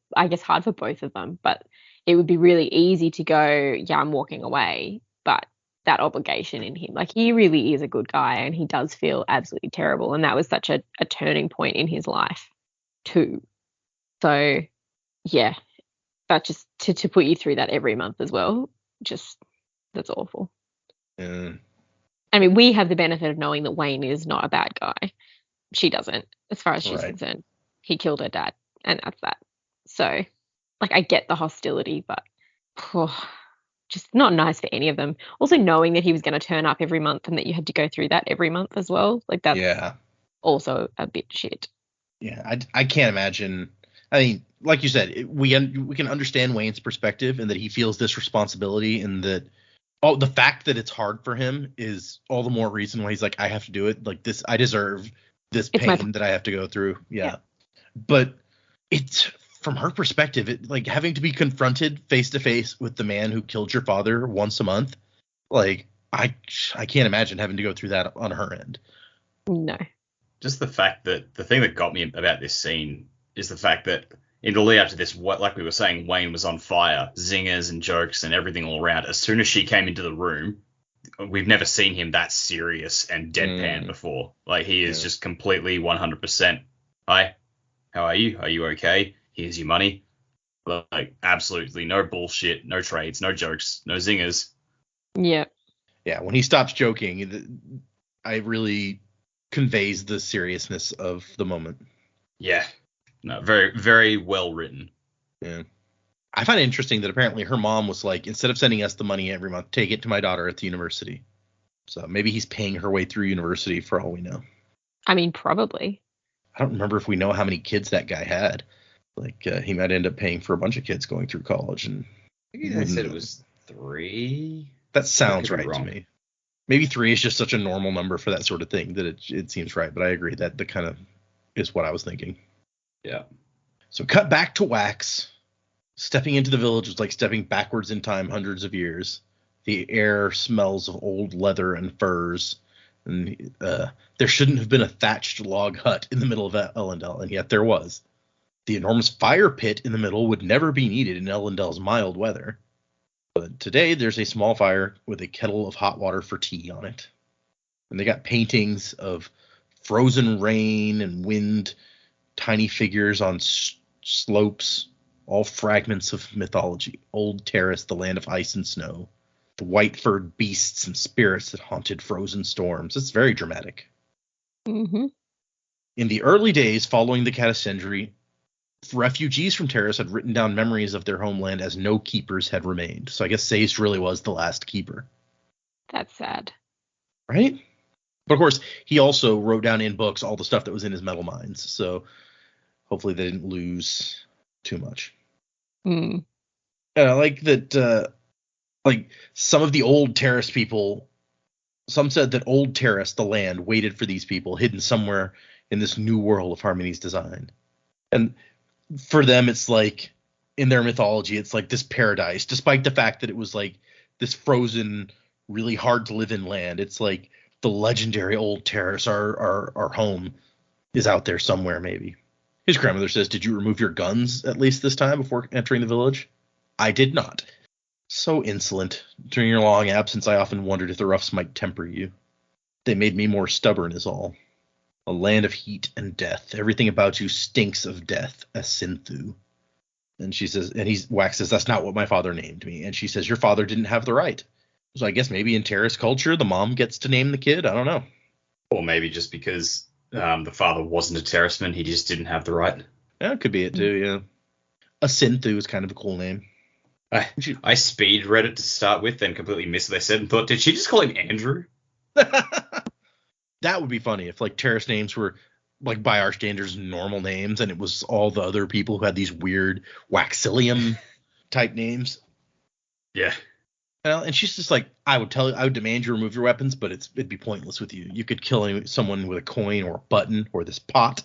both of them, but it would be really easy to go, yeah, I'm walking away, but that obligation in him, he really is a good guy and he does feel absolutely terrible, and that was such a turning point in his life too. So yeah, that just to put you through that every month as well, just that's awful. I mean, we have the benefit of knowing that Wayne is not a bad guy. She doesn't, as far as she's concerned. He killed her dad, and that's that. So, I get the hostility, but just not nice for any of them. Also, knowing that he was going to turn up every month and that you had to go through that every month as well, that's also a bit shit. Yeah, I can't imagine. I mean, like you said, we can understand Wayne's perspective and that he feels this responsibility, and that the fact that it's hard for him is all the more reason why he's like, I have to do it. Like this, I deserve this pain that I have to go through. Yeah. But it's from her perspective, having to be confronted face to face with the man who killed your father once a month. I can't imagine having to go through that on her end. No. Just the fact that the thing that got me about this scene is the fact that in the lead up to this, like we were saying, Wayne was on fire, zingers and jokes and everything all around. As soon as she came into the room, we've never seen him that serious and deadpan before. He is just completely 100% Hi, how are you? Are you okay? Here's your money. Like, absolutely no bullshit, no trades, no jokes, no zingers. Yeah. Yeah, when he stops joking, I really conveys the seriousness of the moment. Yeah. No, very, very well written. Yeah. I find it interesting that apparently her mom was like, instead of sending us the money every month, take it to my daughter at the university. So maybe he's paying her way through university for all we know. I mean, probably. I don't remember if we know how many kids that guy had. Like, he might end up paying for a bunch of kids going through college. And I think they said it was 3. that sounds could be right to wrong. me. Maybe 3 is just such a normal number for that sort of thing that it seems right. But I agree that the kind of is what I was thinking. Yeah. So cut back to Wax. Stepping into the village was like stepping backwards in time hundreds of years. The air smells of old leather and furs. And there shouldn't have been a thatched log hut in the middle of Ellendale, and yet there was. The enormous fire pit in the middle would never be needed in Ellendale's mild weather. But today there's a small fire with a kettle of hot water for tea on it. And they got paintings of frozen rain and wind, tiny figures on slopes, all fragments of mythology. Old Terrace, the land of ice and snow. The white-furred beasts and spirits that haunted frozen storms. It's very dramatic. Mm-hmm. In the early days following the Catacendry, refugees from Terrace had written down memories of their homeland as no keepers had remained. So I guess Sazed really was the last keeper. That's sad. Right? But of course, he also wrote down in books all the stuff that was in his metal mines. So hopefully they didn't lose too much. Mm. And I like that, like some of the old Terrace people, some said that old Terrace, the land, waited for these people hidden somewhere in this new world of Harmony's design. And for them, it's like, in their mythology, it's like this paradise, despite the fact that it was like this frozen, really hard to live in land. It's like the legendary old Terrace, our home, is out there somewhere, maybe. His grandmother says, "Did you remove your guns at least this time before entering the village?" "I did not." "So insolent. During your long absence, I often wondered if the roughs might temper you. They made me more stubborn is all. A land of heat and death. Everything about you stinks of death, a Sinthu." And she says, and Wax says, "That's not what my father named me." And she says, "Your father didn't have the right." So I guess maybe in Terrace culture, the mom gets to name the kid. I don't know. Or maybe just because the father wasn't a terraceman, he just didn't have the right. Yeah, it could be it too, yeah. A Sinthu is kind of a cool name. I speed read it to start with, then completely missed what they said and thought, did she just call him Andrew? That would be funny if like Terrace names were like by our standards normal names, and it was all the other people who had these weird Waxilium type names. Yeah. And she's just like, I would demand you remove your weapons, but it'd be pointless with you. You could kill someone with a coin or a button or this pot.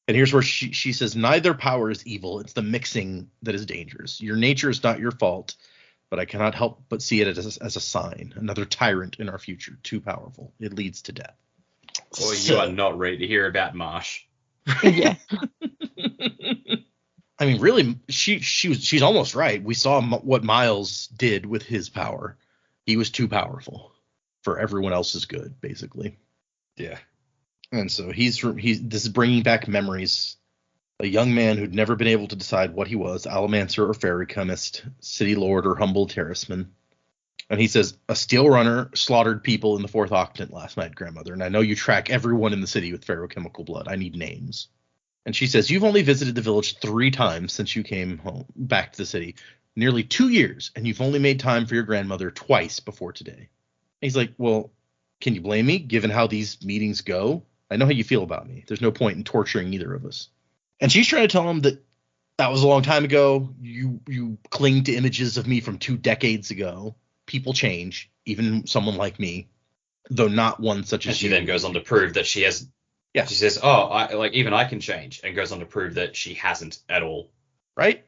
And here's where she says, "Neither power is evil. It's the mixing that is dangerous. Your nature is not your fault, but I cannot help but see it as a sign. Another tyrant in our future, too powerful. It leads to death." Or you are not ready to hear about Marsh. Yeah. I mean, really, she's almost right. We saw what Miles did with his power. He was too powerful for everyone else's good, basically. Yeah. And so this is bringing back memories. A young man who'd never been able to decide what he was, Allomancer or fairy chemist, city lord or humble terraceman. And he says, "A steel runner slaughtered people in the 4th Octant last night, grandmother, and I know you track everyone in the city with ferrochemical blood. I need names." And she says, "You've only visited the village 3 times since you came back to the city. Nearly 2 years, and you've only made time for your grandmother twice before today." And he's like, "Well, can you blame me, given how these meetings go? I know how you feel about me. There's no point in torturing either of us." And she's trying to tell him that was a long time ago. You cling to images of me from 2 decades ago. People change, even someone like me, though not one such as And she you. then goes on to prove that she has. Yeah. She says, "Oh, even I can change," and goes on to prove that she hasn't at all. Right?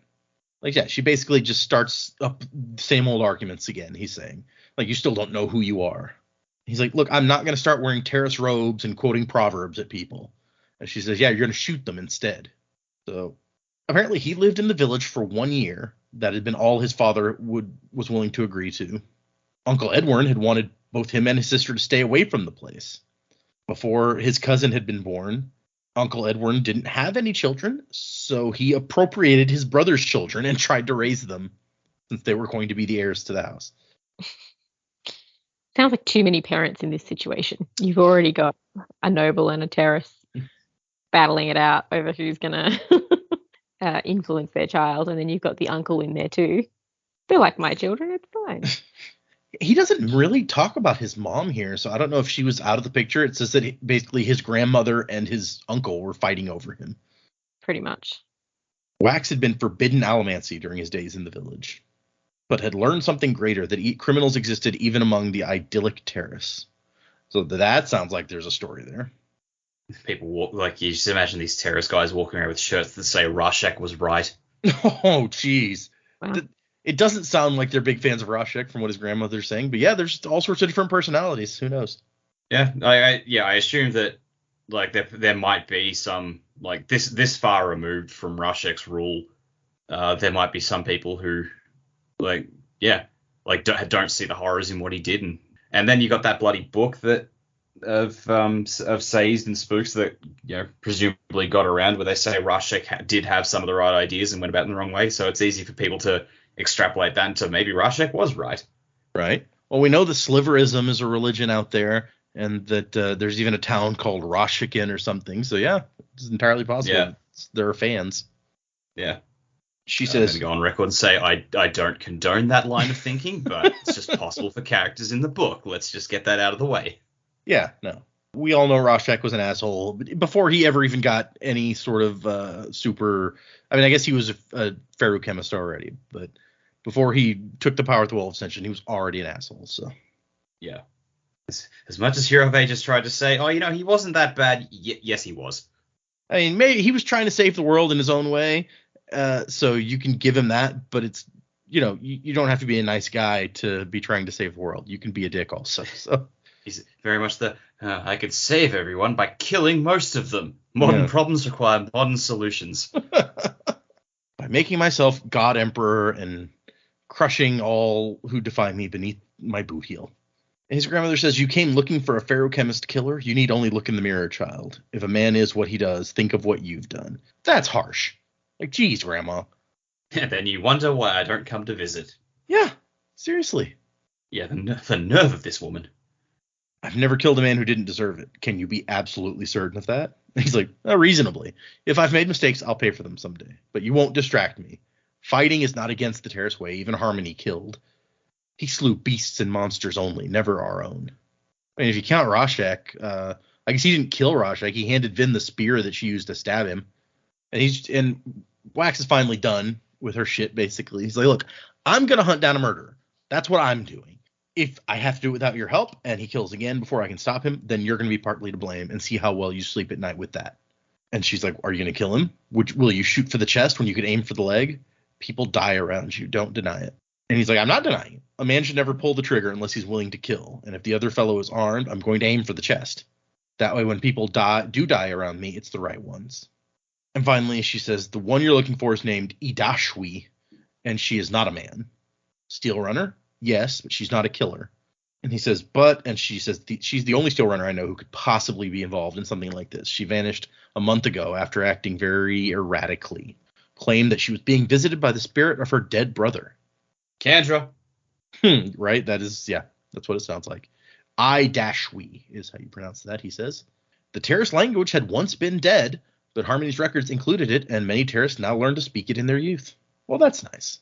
Like, yeah, she basically just starts up the same old arguments again. He's saying, like, you still don't know who you are. He's like, "Look, I'm not going to start wearing terrace robes and quoting proverbs at people." And she says, "Yeah, you're going to shoot them instead." So apparently he lived in the village for 1 year. That had been all his father was willing to agree to. Uncle Edward had wanted both him and his sister to stay away from the place. Before his cousin had been born, Uncle Edward didn't have any children, so he appropriated his brother's children and tried to raise them since they were going to be the heirs to the house. Sounds like too many parents in this situation. You've already got a noble and a terrace battling it out over who's going to influence their child, and then you've got the uncle in there too. They're like my children, it's fine. He doesn't really talk about his mom here, so I don't know if she was out of the picture. It says that basically his grandmother and his uncle were fighting over him. Pretty much. Wax had been forbidden allomancy during his days in the village, but had learned something greater, that criminals existed even among the idyllic terrace. So that sounds like there's a story there. People walk, like, you just imagine these terrace guys walking around with shirts that say Rorschach was right. Oh, jeez. Wow. It doesn't sound like they're big fans of Rorschach from what his grandmother's saying, but yeah, there's all sorts of different personalities. Who knows? Yeah, I assume that, like, there might be some, like, this far removed from Rorschach's rule, there might be some people who, like, yeah, like, don't see the horrors in what he did, and then you got that bloody book that of sayings and spooks that, you know, presumably got around, where they say Rorschach did have some of the right ideas and went about in the wrong way, so it's easy for people to extrapolate that into maybe Rorschach was right. Right. Well, we know the Sliverism is a religion out there, and that there's even a town called Rorschachin or something. So yeah, it's entirely possible. Yeah. There are fans. Yeah. She I'm says, going to go on record and say I don't condone that line of thinking, but it's just possible for characters in the book. Let's just get that out of the way. yeah, no. We all know Rorschach was an asshole before he ever even got any sort of super. I mean, I guess he was a ferrochemist already, but before he took the power at the Wall of Ascension, he was already an asshole. So Yeah. As much as Hero of Ages tried to say, oh, you know, he wasn't that bad. Yes, he was. I mean, maybe he was trying to save the world in his own way. So you can give him that, but it's, you know, you don't have to be a nice guy to be trying to save the world. You can be a dick also. So He's very much I could save everyone by killing most of them. Modern problems require modern solutions. by making myself God Emperor and crushing all who defy me beneath my boot heel. His grandmother says, you came looking for a ferrochemist killer? You need only look in the mirror, child. If a man is what he does, think of what you've done. That's harsh. Like, geez, Grandma. And then you wonder why I don't come to visit. Yeah, seriously. Yeah, the nerve of this woman. I've never killed a man who didn't deserve it. Can you be absolutely certain of that? He's like, reasonably. If I've made mistakes, I'll pay for them someday. But you won't distract me. Fighting is not against the Terrace way. Even Harmony killed. He slew beasts and monsters only, never our own. I mean, if you count Rorschach, I guess he didn't kill Rorschach. He handed Vin the spear that she used to stab him. And Wax is finally done with her shit, basically. He's like, look, I'm going to hunt down a murderer. That's what I'm doing. If I have to do it without your help and he kills again before I can stop him, then you're going to be partly to blame, and see how well you sleep at night with that. And she's like, are you going to kill him? Will you shoot for the chest when you could aim for the leg? People die around you. Don't deny it. And he's like, I'm not denying it. A man should never pull the trigger unless he's willing to kill. And if the other fellow is armed, I'm going to aim for the chest. That way, when people do die around me, it's the right ones. And finally, she says, the one you're looking for is named Idashwi, and she is not a man. Steel runner? Yes, but she's not a killer. And he says, and she says, she's the only steel runner I know who could possibly be involved in something like this. She vanished a month ago after acting very erratically. Claimed that she was being visited by the spirit of her dead brother. Kendra. Right? That is, yeah, that's what it sounds like. Idashwi is how you pronounce that, he says. The Terrace language had once been dead, but Harmony's records included it, and many Terrace now learn to speak it in their youth. Well, that's nice.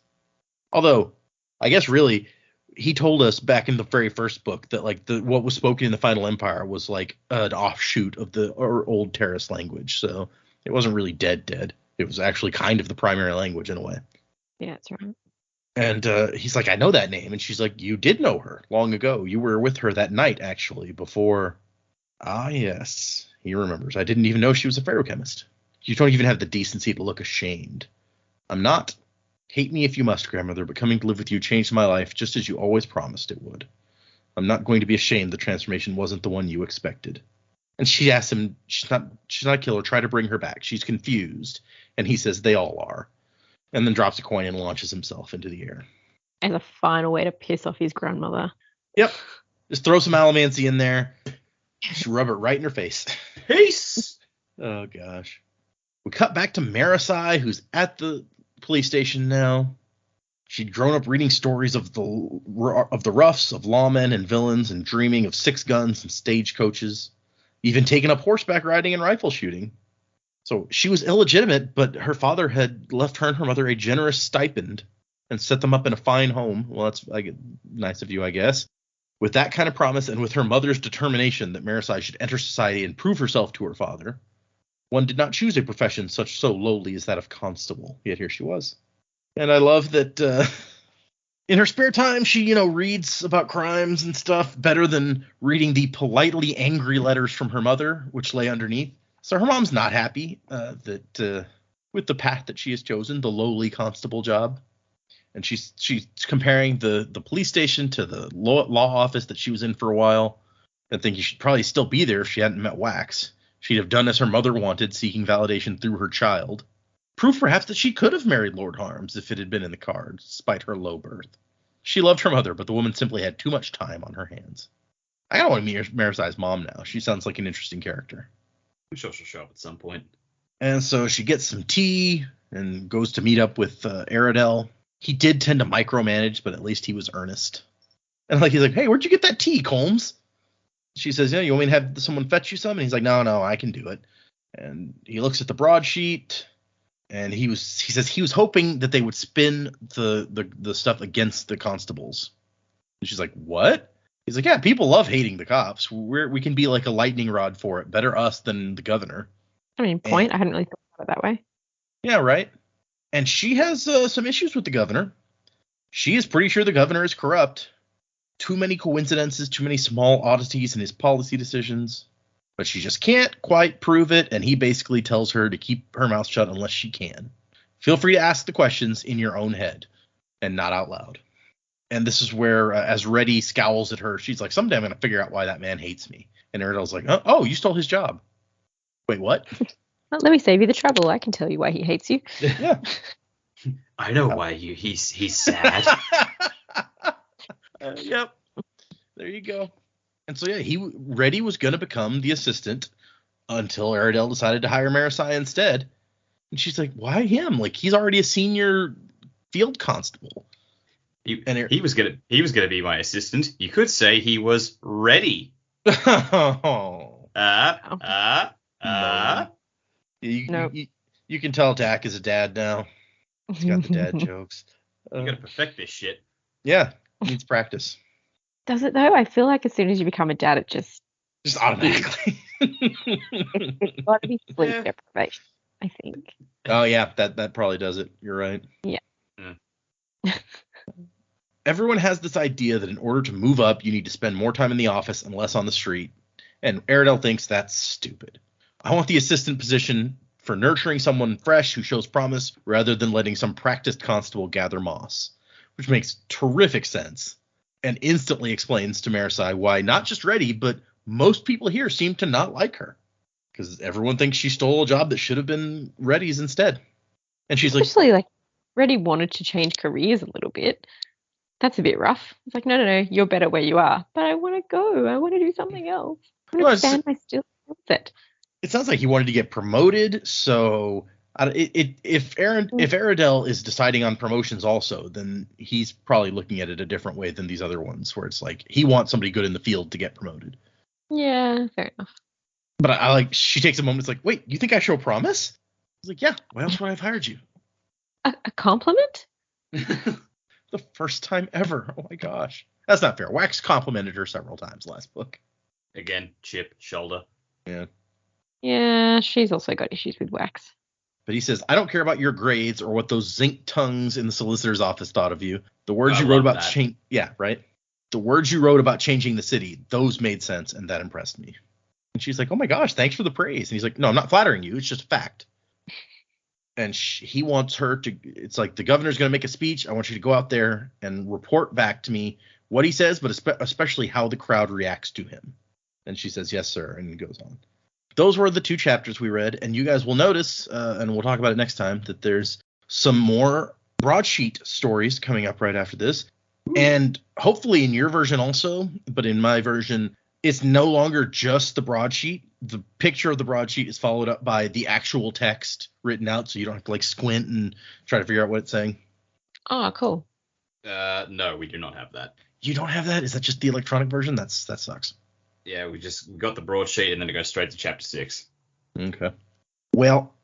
Although, I guess really, he told us back in the very first book that like what was spoken in the Final Empire was like an offshoot of the old Terrace language, so it wasn't really dead. It was actually kind of the primary language in a way. Yeah, that's right. And he's like, I know that name. And she's like, you did know her long ago. You were with her that night, actually, before. Ah, yes. He remembers. I didn't even know she was a ferrochemist. You don't even have the decency to look ashamed. I'm not. Hate me if you must, grandmother, but coming to live with you changed my life just as you always promised it would. I'm not going to be ashamed the transformation wasn't the one you expected. And she asks him, she's not a killer, try to bring her back. She's confused. And he says they all are. And then drops a coin and launches himself into the air. As a final way to piss off his grandmother. Yep. Just throw some allomancy in there. Just rub it right in her face. Peace. Oh, gosh. We cut back to Marisai, who's at the police station now. She'd grown up reading stories of the roughs, of lawmen and villains, and dreaming of 6 guns and stagecoaches, even taking up horseback riding and rifle shooting. So she was illegitimate, but her father had left her and her mother a generous stipend and set them up in a fine home. Well, that's nice of you, I guess. With that kind of promise, and with her mother's determination that Marisai should enter society and prove herself to her father, one did not choose a profession so lowly as that of constable. Yet here she was. And I love that in her spare time, she, reads about crimes and stuff better than reading the politely angry letters from her mother, which lay underneath. So her mom's not happy that with the path that she has chosen, the lowly constable job. And she's comparing the police station to the law office that she was in for a while, and thinking she'd probably still be there if she hadn't met Wax. She'd have done as her mother wanted, seeking validation through her child. Proof perhaps that she could have married Lord Harms if it had been in the cards, despite her low birth. She loved her mother, but the woman simply had too much time on her hands. I kind of want to meet Marisai's mom now. She sounds like an interesting character. I'm sure she'll show up at some point. And so she gets some tea and goes to meet up with Aradel. He did tend to micromanage, but at least he was earnest. And he's like, hey, where'd you get that tea, Combs? She says, you want me to have someone fetch you some? And he's like, no, I can do it. And he looks at the broadsheet. And he says he was hoping that they would spin the stuff against the constables. And she's like, what? He's like, yeah, people love hating the cops. We can be like a lightning rod for it. Better us than the governor. I mean, point. I hadn't really thought about it that way. Yeah, right. And she has some issues with the governor. She is pretty sure the governor is corrupt. Too many coincidences, too many small oddities in his policy decisions. But she just can't quite prove it, and he basically tells her to keep her mouth shut unless she can. Feel free to ask the questions in your own head, and not out loud. And this is where, as Reddy scowls at her, she's like, someday I'm going to figure out why that man hates me. And Aridel's like, oh, you stole his job. Wait, what? Well, let me save you the trouble. I can tell you why he hates you. Yeah. I know why he's sad. Yep. There you go. And so, yeah, Reddy was going to become the assistant until Aradel decided to hire Marisai instead. And she's like, why him? Like, he's already a senior field constable. He was gonna be my assistant. You could say he was ready. Oh. Nope. You can tell Dac is a dad now. He's got the dad jokes. You gotta perfect this shit. Yeah, needs practice. Does it though? I feel like as soon as you become a dad, it just automatically. it's got to be sleep deprivation, I think. Oh yeah, that probably does it. You're right. Yeah. Everyone has this idea that in order to move up, you need to spend more time in the office and less on the street. And Aradel thinks that's stupid. I want the assistant position for nurturing someone fresh who shows promise rather than letting some practiced constable gather moss, which makes terrific sense and instantly explains to Marisai why not just Reddy, but most people here seem to not like her because everyone thinks she stole a job that should have been Reddy's instead. And she's especially like Reddy wanted to change careers a little bit. That's a bit rough. It's like, no, you're better where you are. But I want to go. I want to do something else. I want to expand my skill set. It sounds like he wanted to get promoted. So if Aradel is deciding on promotions also, then he's probably looking at it a different way than these other ones, where it's like he wants somebody good in the field to get promoted. Yeah, fair enough. But I like she takes a moment. It's like, wait, you think I show promise? I was like, yeah. Why else would I have hired you? A compliment? The first time ever. Oh my gosh. That's not fair. Wax complimented her several times last book. Again, chip, shoulder. Yeah. Yeah, she's also got issues with Wax. But he says, I don't care about your grades or what those zinc tongues in the solicitor's office thought of you. The words you wrote about The words you wrote about changing the city, those made sense, and that impressed me. And she's like, oh my gosh, thanks for the praise. And he's like, no, I'm not flattering you. It's just a fact. And he wants her to, it's like the governor's going to make a speech. I want you to go out there and report back to me what he says, but especially how the crowd reacts to him. And she says, yes, sir. And goes on. Those were the 2 chapters we read. And you guys will notice, and we'll talk about it next time, that there's some more broadsheet stories coming up right after this. Ooh. And hopefully in your version also, but in my version, it's no longer just the broadsheet. The picture of the broadsheet is followed up by the actual text written out, so you don't have to like squint and try to figure out what it's saying. Oh, cool. No, we do not have that. You don't have that? Is that just the electronic version? That sucks. Yeah, we got the broadsheet and then it goes straight to chapter 6. Okay. Well,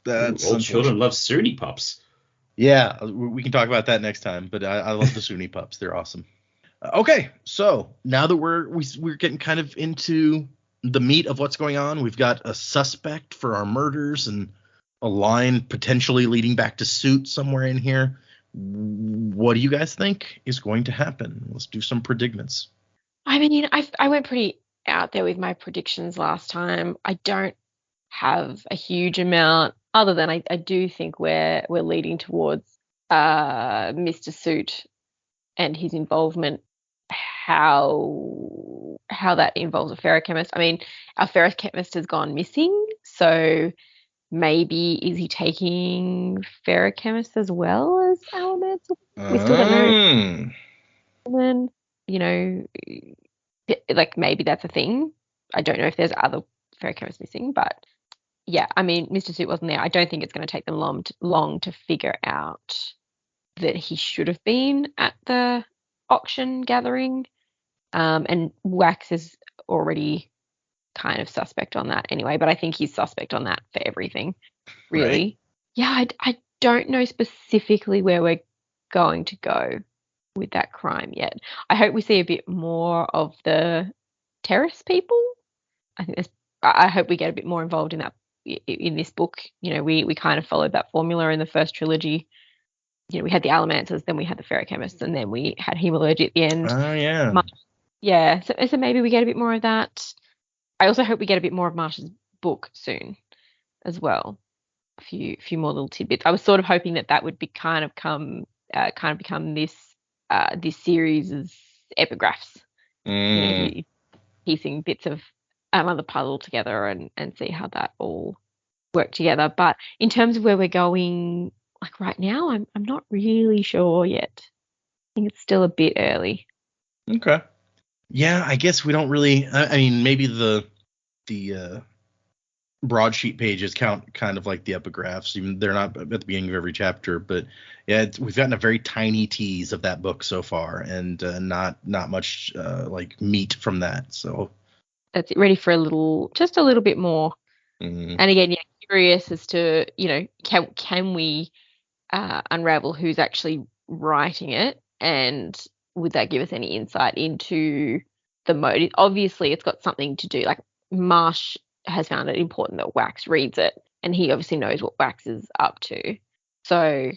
that's Ooh, old children love Sunni pups. Yeah, we can talk about that next time. But I love the Sunni pups; they're awesome. Okay, so now that we're getting kind of into the meat of what's going on, we've got a suspect for our murders and a line potentially leading back to Suit somewhere in here. What do you guys think is going to happen? Let's do some predicaments. I mean, I went pretty out there with my predictions last time. I don't have a huge amount, other than I do think we're leading towards Mr. Suit and his involvement, how that involves a ferrochemist. I mean, our ferrochemist has gone missing, so maybe is he taking ferrochemists as well as elements? We still don't know. And then, you know, like maybe that's a thing. I don't know if there's other ferrochemists missing, but yeah, I mean, Mr. Suit wasn't there. I don't think it's going to take them long to figure out that he should have been at the auction gathering. And Wax is already kind of suspect on that anyway, but I think he's suspect on that for everything, really. Right. Yeah, I don't know specifically where we're going to go with that crime yet. I hope we see a bit more of the terrace people. I hope we get a bit more involved in that in this book. You know, we kind of followed that formula in the first trilogy. You know, we had the Allomancers, then we had the ferrochemists, and then we had Hemalurgy at the end. Oh, yeah. Yeah, so maybe we get a bit more of that. I also hope we get a bit more of Marsha's book soon as well. A few more little tidbits. I was sort of hoping that would be kind of become this series' epigraphs. You know, piecing bits of another puzzle together and see how that all work together. But in terms of where we're going, like right now, I'm not really sure yet. I think it's still a bit early. Okay. Yeah, I guess we don't really. I mean, maybe the broadsheet pages count kind of like the epigraphs. Even they're not at the beginning of every chapter, but yeah, we've gotten a very tiny tease of that book so far, and not much like meat from that. So that's it. Ready for just a little bit more. Mm-hmm. And again, yeah, curious as to, you know, can we unravel who's actually writing it, and would that give us any insight into the motive? Obviously, it's got something to do. Like Marsh has found it important that Wax reads it, and he obviously knows what Wax is up to. So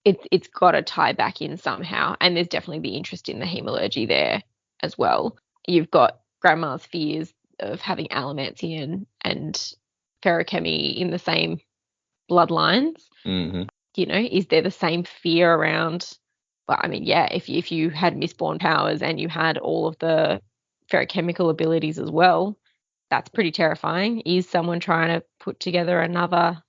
it's got to tie back in somehow. And there's definitely the interest in the Hemalurgy there as well. You've got Grandma's fears of having Allomancy and Ferrochemy in the same bloodlines. Mm-hmm. You know, is there the same fear around? Well, I mean, yeah, if you had Mistborn powers and you had all of the ferrochemical abilities as well, that's pretty terrifying. Is someone trying to put together another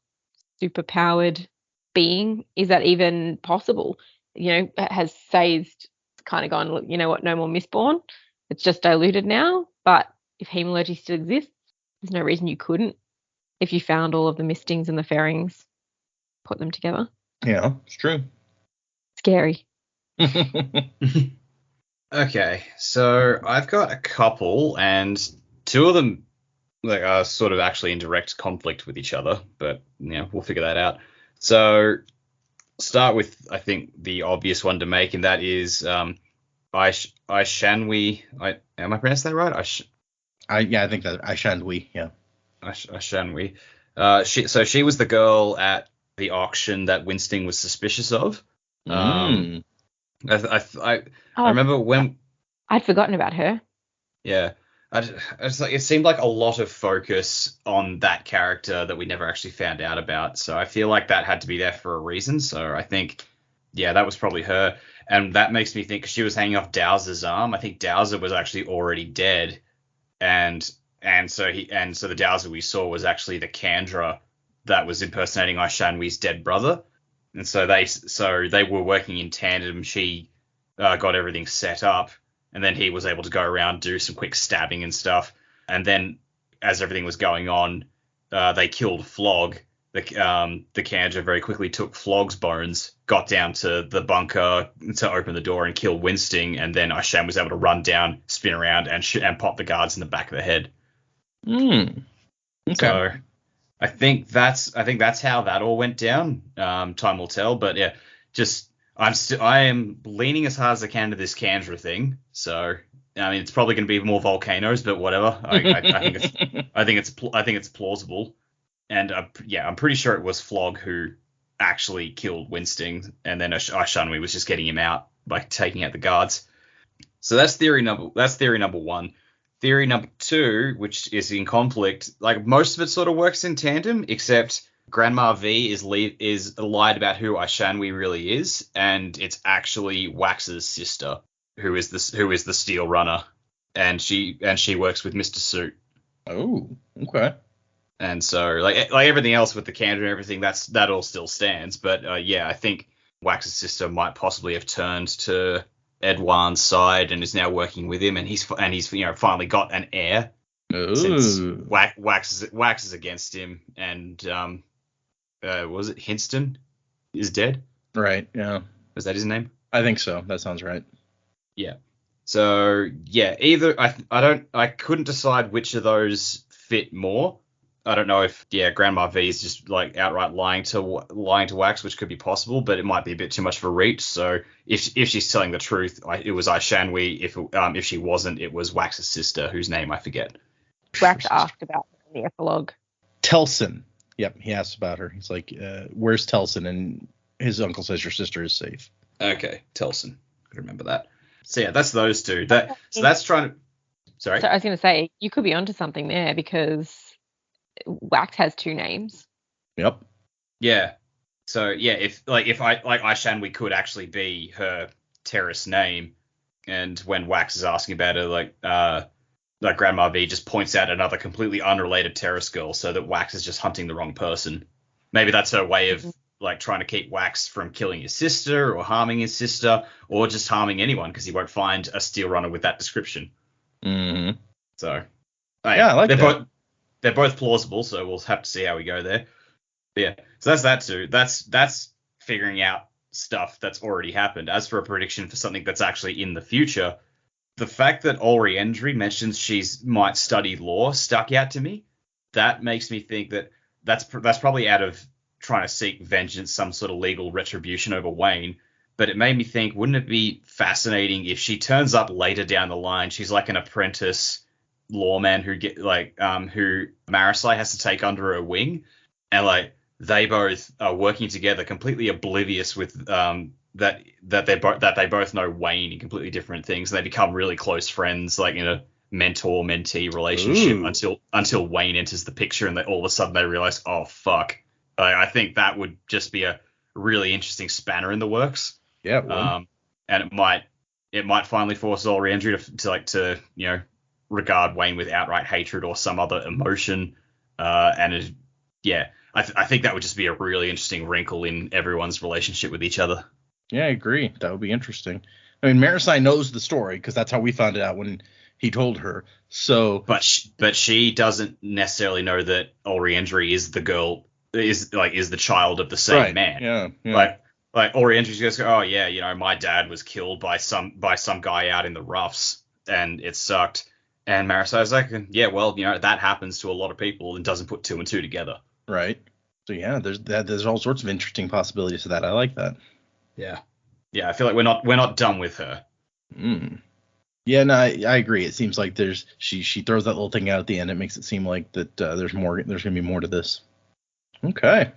superpowered being? Is that even possible? You know, has Sazed kind of gone, look, you know what, no more Mistborn. It's just diluted now. But if Hemalurgy still exists, there's no reason you couldn't. If you found all of the mistings and the fairings, put them together. Yeah, it's true. Scary. Okay, so I've got a couple, and two of them are sort of actually in direct conflict with each other, but we'll figure that out. So start with, I think, the obvious one to make, and that is Aishanwi. Am I pronouncing that right? I think that Aishanwi. Yeah. Aishanwi. She was the girl at the auction that Winston was suspicious of. I remember when I'd forgotten about her. Yeah, it seemed like a lot of focus on that character that we never actually found out about. So I feel like that had to be there for a reason. So I think, yeah, that was probably her. And that makes me think she was hanging off Dowser's arm. I think Dowser was actually already dead, and so the Dowser we saw was actually the Kandra that was impersonating Aishanwi's dead brother. And so they were working in tandem. She got everything set up, and then he was able to go around, do some quick stabbing and stuff. And then as everything was going on, they killed Flog. The Kandra very quickly took Flog's bones, got down to the bunker to open the door and kill Winsting, and then Aishan was able to run down, spin around, and pop the guards in the back of the head. Okay. So I think that's how that all went down. Time will tell, but yeah, I am leaning as hard as I can to this Kandra thing. So I mean, it's probably going to be more volcanoes, but whatever. I think it's plausible. And I'm pretty sure it was Flog who actually killed Winsting, and then Aishanwi was just getting him out by taking out the guards. So that's theory number one. Theory number two, which is in conflict, like most of it sort of works in tandem, except Grandma V is lied about who Aishanwi really is, and it's actually Wax's sister, who is the Steel Runner, and she works with Mr. Suit. Oh, okay. And so, like everything else with the Kandra and everything, that all still stands. But I think Wax's sister might possibly have turned to Edouard's side and is now working with him, and he's finally got an heir. Ooh. Since Wax is against him, and was it Hinston is dead? Right. Yeah. Was that his name? I think so. That sounds right. Yeah. So yeah, either I couldn't decide which of those fit more. I don't know if Grandma V is just like outright lying to Wax, which could be possible, but it might be a bit too much of a reach. So if she's telling the truth, it was Aishanwi. If she wasn't, it was Wax's sister, whose name I forget. Wax asked about her in the epilogue. Telson. Yep, he asked about her. He's like, "Where's Telson?" And his uncle says your sister is safe. Okay, Telson. I remember that. So yeah, that's those two. That's trying to. Sorry. So I was going to say you could be onto something there because Wax has two names. Yep. Yeah. So yeah, if Aishanwi could actually be her terrorist name, and when Wax is asking about her, like Grandma V just points out another completely unrelated terrorist girl, so that Wax is just hunting the wrong person. Maybe that's her way of like trying to keep Wax from killing his sister or harming his sister or just harming anyone, because he won't find a Steel Runner with that description. Mm-hmm. So I like that. They're both plausible, so we'll have to see how we go there. But yeah, so that's that too. That's figuring out stuff that's already happened. As for a prediction for something that's actually in the future, the fact that Ulri Endry mentions she might study law stuck out to me. That makes me think that that's probably out of trying to seek vengeance, some sort of legal retribution over Wayne. But it made me think, wouldn't it be fascinating if she turns up later down the line? She's like an apprentice lawman who who Marisai has to take under her wing, and like they both are working together, completely oblivious with that they both know Wayne in completely different things, and they become really close friends, like in a mentor-mentee relationship until Wayne enters the picture, and all of a sudden they realize, oh fuck. I think that would just be a really interesting spanner in the works. Yeah. And it might finally force Ulri Endry to regard Wayne with outright hatred or some other emotion. I think that would just be a really interesting wrinkle in everyone's relationship with each other. Yeah, I agree. That would be interesting. I mean, Marisai knows the story because that's how we found it out when he told her. So, but she doesn't necessarily know that Ulri Endry is the girl, is the child of the same man. Yeah. Like Ulri Endry's just go, oh yeah, my dad was killed by some guy out in the roughs, and it sucked. And Marisai's like, yeah, well, that happens to a lot of people and doesn't put two and two together. Right. So yeah, there's all sorts of interesting possibilities to that. I like that. Yeah. Yeah, I feel like we're not done with her. Yeah, no, I agree. It seems like she throws that little thing out at the end. It makes it seem like that there's going to be more to this. Okay.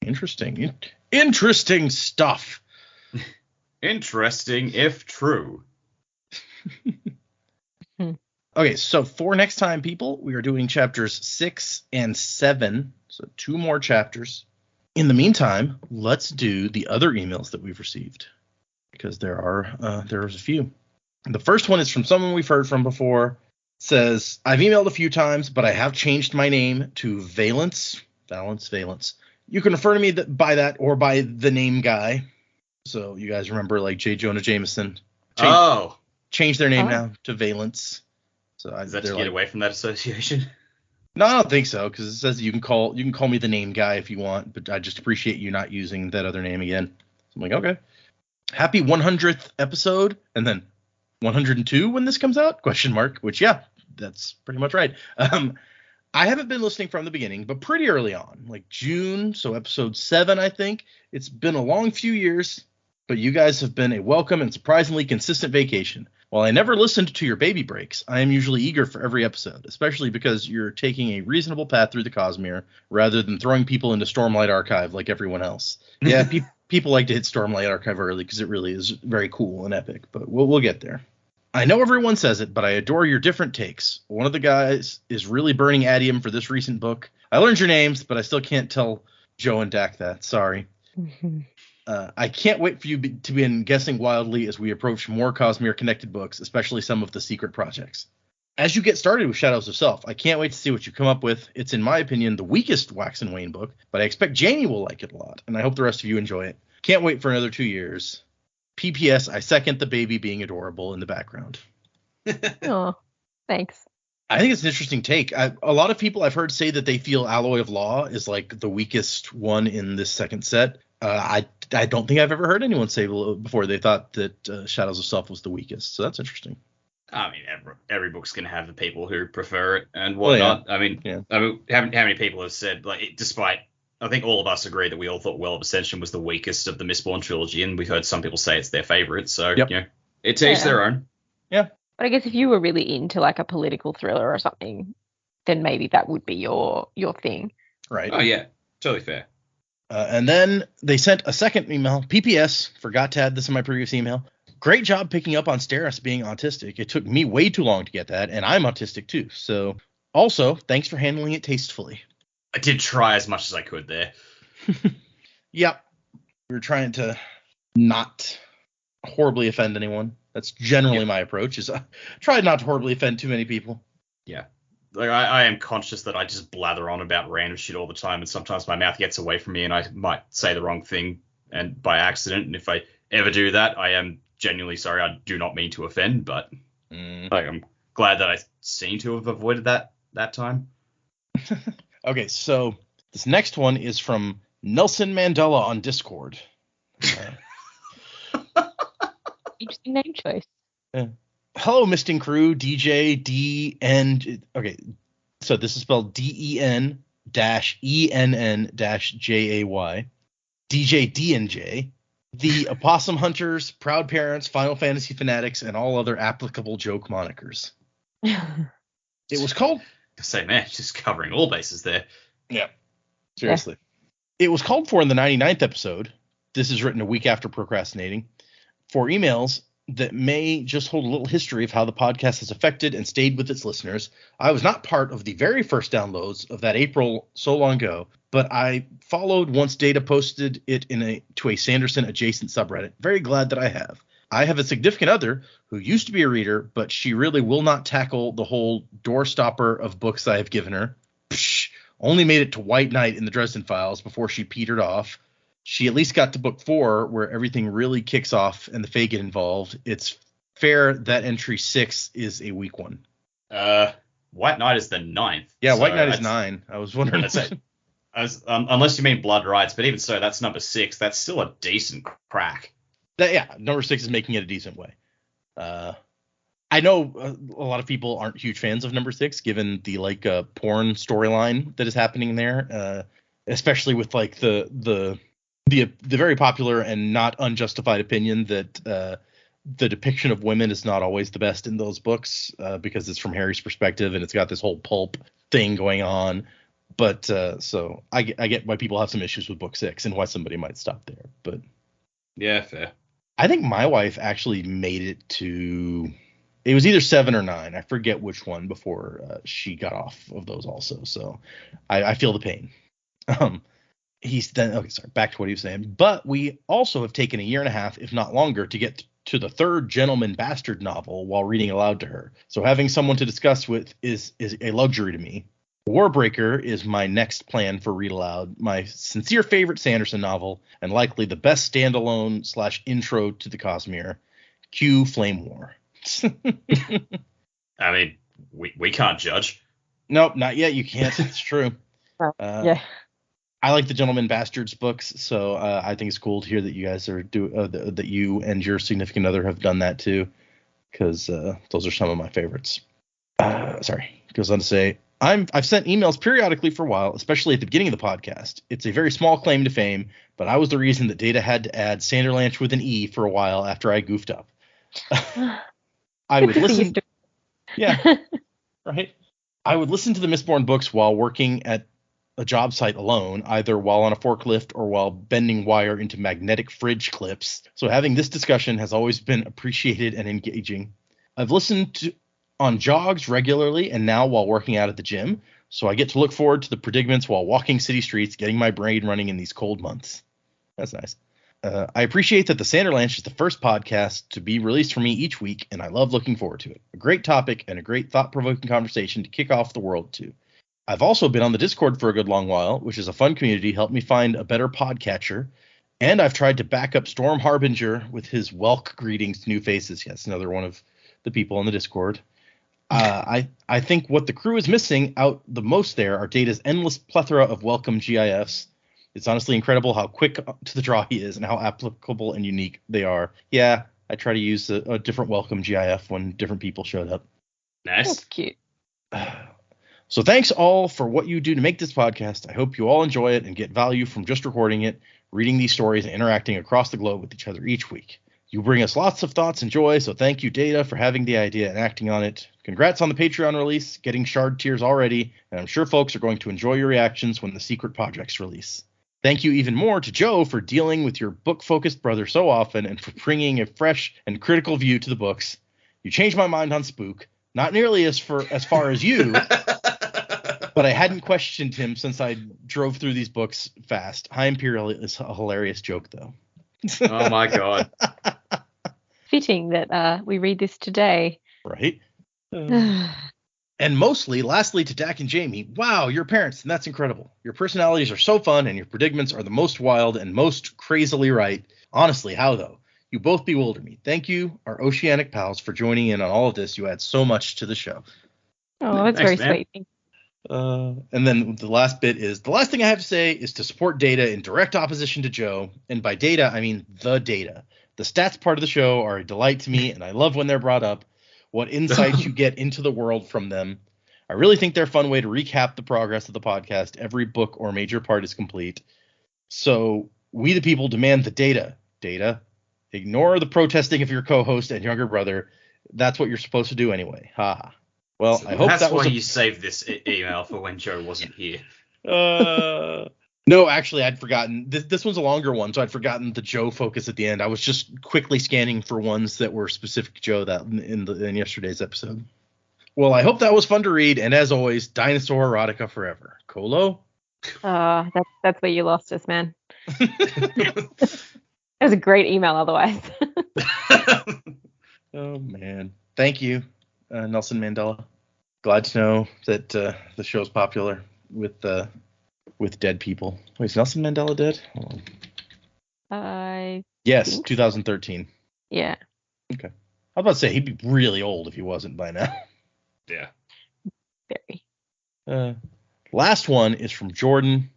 Interesting. Interesting stuff. Interesting if true. Okay, so for next time, people, we are doing chapters 6 and 7. So 2 more chapters. In the meantime, let's do the other emails that we've received, because there's a few. The first one is from someone we've heard from before. It says, I've emailed a few times, but I have changed my name to Valence. You can refer to me by that or by the name guy. So you guys remember like J. Jonah Jameson. changed their name Oh. now to Valence. So Is that they're to get away from that association? No, I don't think so, because it says you can call me the name guy if you want, but I just appreciate you not using that other name again. So I'm like, okay. Happy 100th episode, and then 102 when this comes out? Question mark. Which, yeah, that's pretty much right. I haven't been listening from the beginning, but pretty early on, like June, so episode 7, I think. It's been a long few years, but you guys have been a welcome and surprisingly consistent vacation. While I never listened to your baby breaks, I am usually eager for every episode, especially because you're taking a reasonable path through the Cosmere rather than throwing people into Stormlight Archive like everyone else. Yeah, people like to hit Stormlight Archive early because it really is very cool and epic, but we'll get there. I know everyone says it, but I adore your different takes. One of the guys is really burning adium for this recent book. I learned your names, but I still can't tell Joe and Dac that. Sorry. I can't wait for you to begin guessing wildly as we approach more Cosmere-connected books, especially some of the secret projects. As you get started with Shadows of Self, I can't wait to see what you come up with. It's, in my opinion, the weakest Wax and Wayne book, but I expect Jaymee will like it a lot, and I hope the rest of you enjoy it. Can't wait for another 2 years. PPS, I second the baby being adorable in the background. Oh, thanks. I think it's an interesting take. A lot of people I've heard say that they feel Alloy of Law is like the weakest one in this second set. I don't think I've ever heard anyone say before they thought that Shadows of Self was the weakest. So that's interesting. I mean, every book's going to have the people who prefer it and whatnot. Well, yeah. I mean, how many people have said, like, despite, I think all of us agree that we all thought Well of Ascension was the weakest of the Mistborn trilogy, and we've heard some people say it's their favorite. So, Yep. you know, it's each their own. Yeah. But I guess if you were really into like a political thriller or something, then maybe that would be your thing. Right. Oh, yeah. Totally fair. And then they sent a second email. PPS, forgot to add this in my previous email. Great job picking up on Steris being autistic. It took me way too long to get that, and I'm autistic too. So, also, thanks for handling it tastefully. I did try as much as I could there. Yep. We were trying to not horribly offend anyone. That's generally my approach, is try not to horribly offend too many people. Yeah. Like, I am conscious that I just blather on about random shit all the time, and sometimes my mouth gets away from me and I might say the wrong thing and by accident. And if I ever do that, I am genuinely sorry. I do not mean to offend, but like, I'm glad that I seem to have avoided that time. Okay, so this next one is from Nelson Mandela on Discord. Interesting name choice. Hello, Misting Crew, DJ, D-N... Okay, so this is spelled D-E-N-E-N-N-J-A-Y. DJ D&J. The Opossum Hunters, Proud Parents, Final Fantasy Fanatics, and all other applicable joke monikers. It was called... Say, man, just covering all bases there. Yeah, seriously. Yeah. It was called for in the 99th episode. This is written a week after procrastinating. For emails that may just hold a little history of how the podcast has affected and stayed with its listeners. I was not part of the very first downloads of that April so long ago, but I followed once Data posted it to a Sanderson adjacent subreddit. Very glad that I have. I have a significant other who used to be a reader, but she really will not tackle the whole doorstopper of books I have given her. Psh, only made it to White Knight in the Dresden Files before she petered off. She at least got to book 4, where everything really kicks off and the Fae get involved. It's fair that entry 6 is a weak one. White Knight is the 9th. Yeah, so White Knight is 9. I was wondering. Unless you mean Blood Rights, but even so, that's number 6. That's still a decent crack. Number 6 is making it a decent way. I know a lot of people aren't huge fans of number 6, given the porn storyline that is happening there, especially with the very popular and not unjustified opinion that the depiction of women is not always the best in those books because it's from Harry's perspective and it's got this whole pulp thing going on. But so I get why people have some issues with book 6 and why somebody might stop there. But yeah, fair. I think my wife actually made it to, it was either 7 or 9. I forget which one before she got off of those also. So I feel the pain. Back to what he was saying. But we also have taken a year and a half, if not longer, to get to the 3rd Gentleman Bastard novel while reading aloud to her. So having someone to discuss with is a luxury to me. Warbreaker is my next plan for read aloud, my sincere favorite Sanderson novel, and likely the best standalone / intro to the Cosmere. Cue Flame War. I mean, we can't judge. Nope, not yet. You can't. It's true. Yeah. I like the Gentleman Bastards books, so I think it's cool to hear that you guys are that you and your significant other have done that too, because those are some of my favorites. Sorry, goes on to say, I've sent emails periodically for a while, especially at the beginning of the podcast. It's a very small claim to fame, but I was the reason that Data had to add Sanderlanche with an E for a while after I goofed up. I would listen. Yeah, right. I would listen to the Mistborn books while working at a job site alone, either while on a forklift or while bending wire into magnetic fridge clips. So having this discussion has always been appreciated and engaging. I've listened on jogs regularly and now while working out at the gym, so I get to look forward to the predicaments while walking city streets, getting my brain running in these cold months. That's nice. I appreciate that the Sanderlanche is the first podcast to be released for me each week, and I love looking forward to it. A great topic and a great thought-provoking conversation to kick off the world to. I've also been on the Discord for a good long while, which is a fun community, helped me find a better podcatcher, and I've tried to back up Storm Harbinger with his welk greetings to new faces. Yes, another one of the people on the Discord. I think what the crew is missing out the most there are Data's endless plethora of welcome GIFs. It's honestly incredible how quick to the draw he is and how applicable and unique they are. Yeah, I try to use a different welcome GIF when different people showed up. Nice. That's cute. So thanks all for what you do to make this podcast. I hope you all enjoy it and get value from just recording it, reading these stories, and interacting across the globe with each other each week. You bring us lots of thoughts and joy, so thank you, Data, for having the idea and acting on it. Congrats on the Patreon release, getting shard tiers already, and I'm sure folks are going to enjoy your reactions when the secret projects release. Thank you even more to Joe for dealing with your book-focused brother so often and for bringing a fresh and critical view to the books. You changed my mind on Spook, not nearly as far as you, but I hadn't questioned him since I drove through these books fast. High Imperial is a hilarious joke, though. Oh my god. Fitting that we read this today. Right? And lastly, to Dac and Jaymee. Wow, you're parents, and that's incredible. Your personalities are so fun, and your predicaments are the most wild and most crazily right. Honestly, how though? You both bewilder me. Thank you, our oceanic pals, for joining in on all of this. You add so much to the show. Oh, that's Thanks, very man. sweet. And then the last bit is, the last thing I have to say is to support Data in direct opposition to Joe. And by Data, I mean the Data. The stats part of the show are a delight to me, and I love when they're brought up. What insights you get into the world from them. I really think they're a fun way to recap the progress of the podcast. Every book or major part is complete. So we the people demand the Data. Data. Ignore the protesting of your co-host and younger brother. That's what you're supposed to do anyway. Ha ha. Well, I hope that's that was why you saved this email for when Joe wasn't here. No, actually, I'd forgotten. This one's a longer one, so I'd forgotten the Joe focus at the end. I was just quickly scanning for ones that were specific to Joe that in yesterday's episode. Well, I hope that was fun to read, and as always, dinosaur erotica forever. Colo? That's where you lost us, man. It was a great email otherwise. Oh, man. Thank you, Nelson Mandela. Glad to know that the show's popular with dead people. Wait, is Nelson Mandela dead? Hold on. Yes, think 2013. Yeah. Okay. I was about to say he'd be really old if he wasn't by now. Yeah. Very. Last one is from Jordan.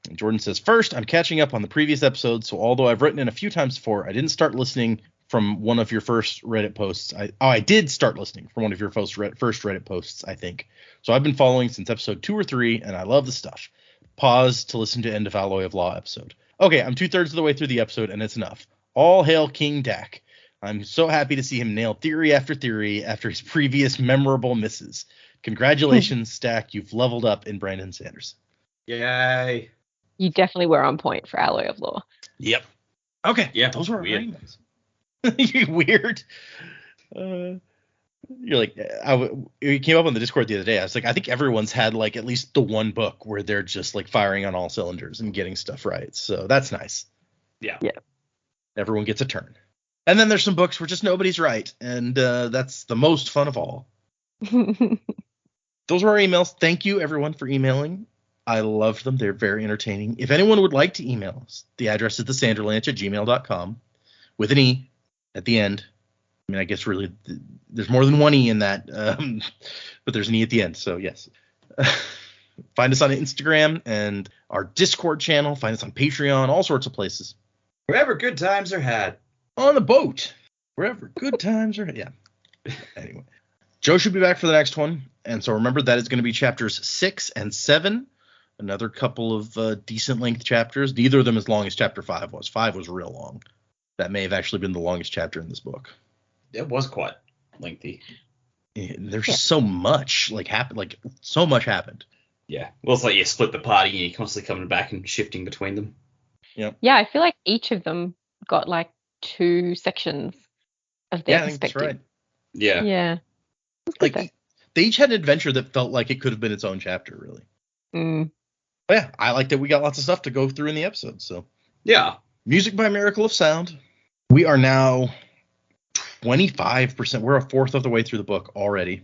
And Jordan says, first, I'm catching up on the previous episode, so although I've written in a few times before, I didn't start listening from one of your first Reddit posts. I did start listening from one of your first Reddit posts, I think. So I've been following since episode 2 or 3, and I love the stuff. Pause to listen to End of Alloy of Law episode. Okay, I'm 2/3 of the way through the episode, and it's enough. All hail King Dac. I'm so happy to see him nail theory after theory after his previous memorable misses. Congratulations, Dac. You've leveled up in Brandon Sanderson. Yay. You definitely were on point for Alloy of Law. Yep. Okay. Yeah, those were weird. emails. You're weird. You're like, you came up on the Discord the other day. I was like, I think everyone's had like at least the one book where they're just like firing on all cylinders and getting stuff right. So that's nice. Yeah. Yeah. Everyone gets a turn. And then there's some books where just nobody's right. And that's the most fun of all. Those were our emails. Thank you, everyone, for emailing. I loved them. They're very entertaining. If anyone would like to email us, the address is thesanderlanche@gmail.com with an E at the end. I mean, I guess really there's more than one E in that, but there's an E at the end. So yes. Find us on Instagram and our Discord channel. Find us on Patreon, all sorts of places. Wherever good times are had. On the boat. Wherever good times are. Yeah. Anyway. Joe should be back for the next one. And so remember, that is going to be chapters 6 and 7. Another couple of decent length chapters. Neither of them as long as chapter 5 was. 5 was real long. That may have actually been the longest chapter in this book. It was quite lengthy. There's so much happened. Like so much happened. Yeah. Well, it's like you split the party and you're constantly coming back and shifting between them. Yep. Yeah, I feel like each of them got like 2 sections of their I think perspective. that's right. Yeah. Yeah. Like they each had an adventure that felt like it could have been its own chapter, really. But yeah, I like that we got lots of stuff to go through in the episode. So yeah. Music by Miracle of Sound. We are now 25%. We're a fourth of the way through the book already.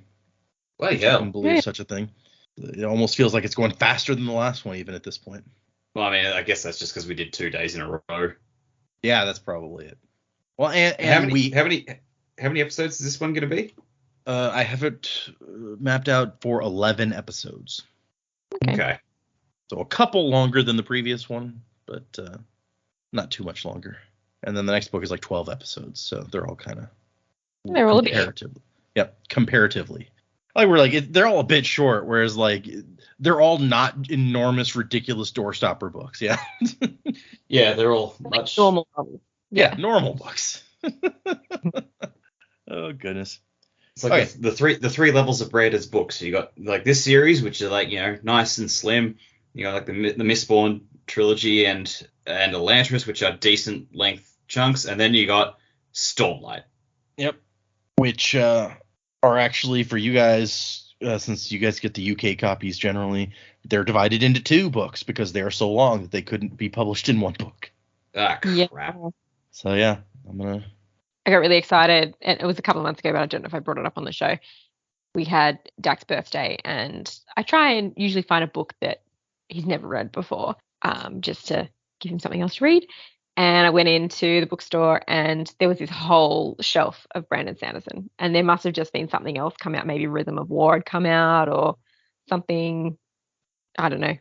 Well, I can believe such a thing. It almost feels like it's going faster than the last one, even at this point. Well, I mean, I guess that's just because we did 2 days in a row. Yeah, that's probably it. Well, and how many episodes is this one going to be? I have it mapped out for 11 episodes. Okay. So a couple longer than the previous one, but not too much longer. And then the next book is like 12 episodes, so they're all kind of comparatively. Yep, comparatively. Like they're all a bit short, whereas like they're all not enormous, ridiculous doorstopper books. Yeah. Yeah, they're all like much normal novels. Yeah, normal books. Oh goodness. It's like the three levels of Brader's books. So you got like this series, which are like, nice and slim. You got like the Mistborn trilogy and Elantris, which are decent length chunks, and then you got Stormlight. Yep. Which are actually for you guys, since you guys get the UK copies generally, they're divided into 2 books because they are so long that they couldn't be published in one book. Ah, crap. Yeah. So yeah, I got really excited, and it was a couple of months ago, but I don't know if I brought it up on the show. We had Dac's birthday, and I try and usually find a book that he's never read before, just to give him something else to read. And I went into the bookstore, and there was this whole shelf of Brandon Sanderson, and there must have just been something else come out. Maybe Rhythm of War had come out or something. I don't know.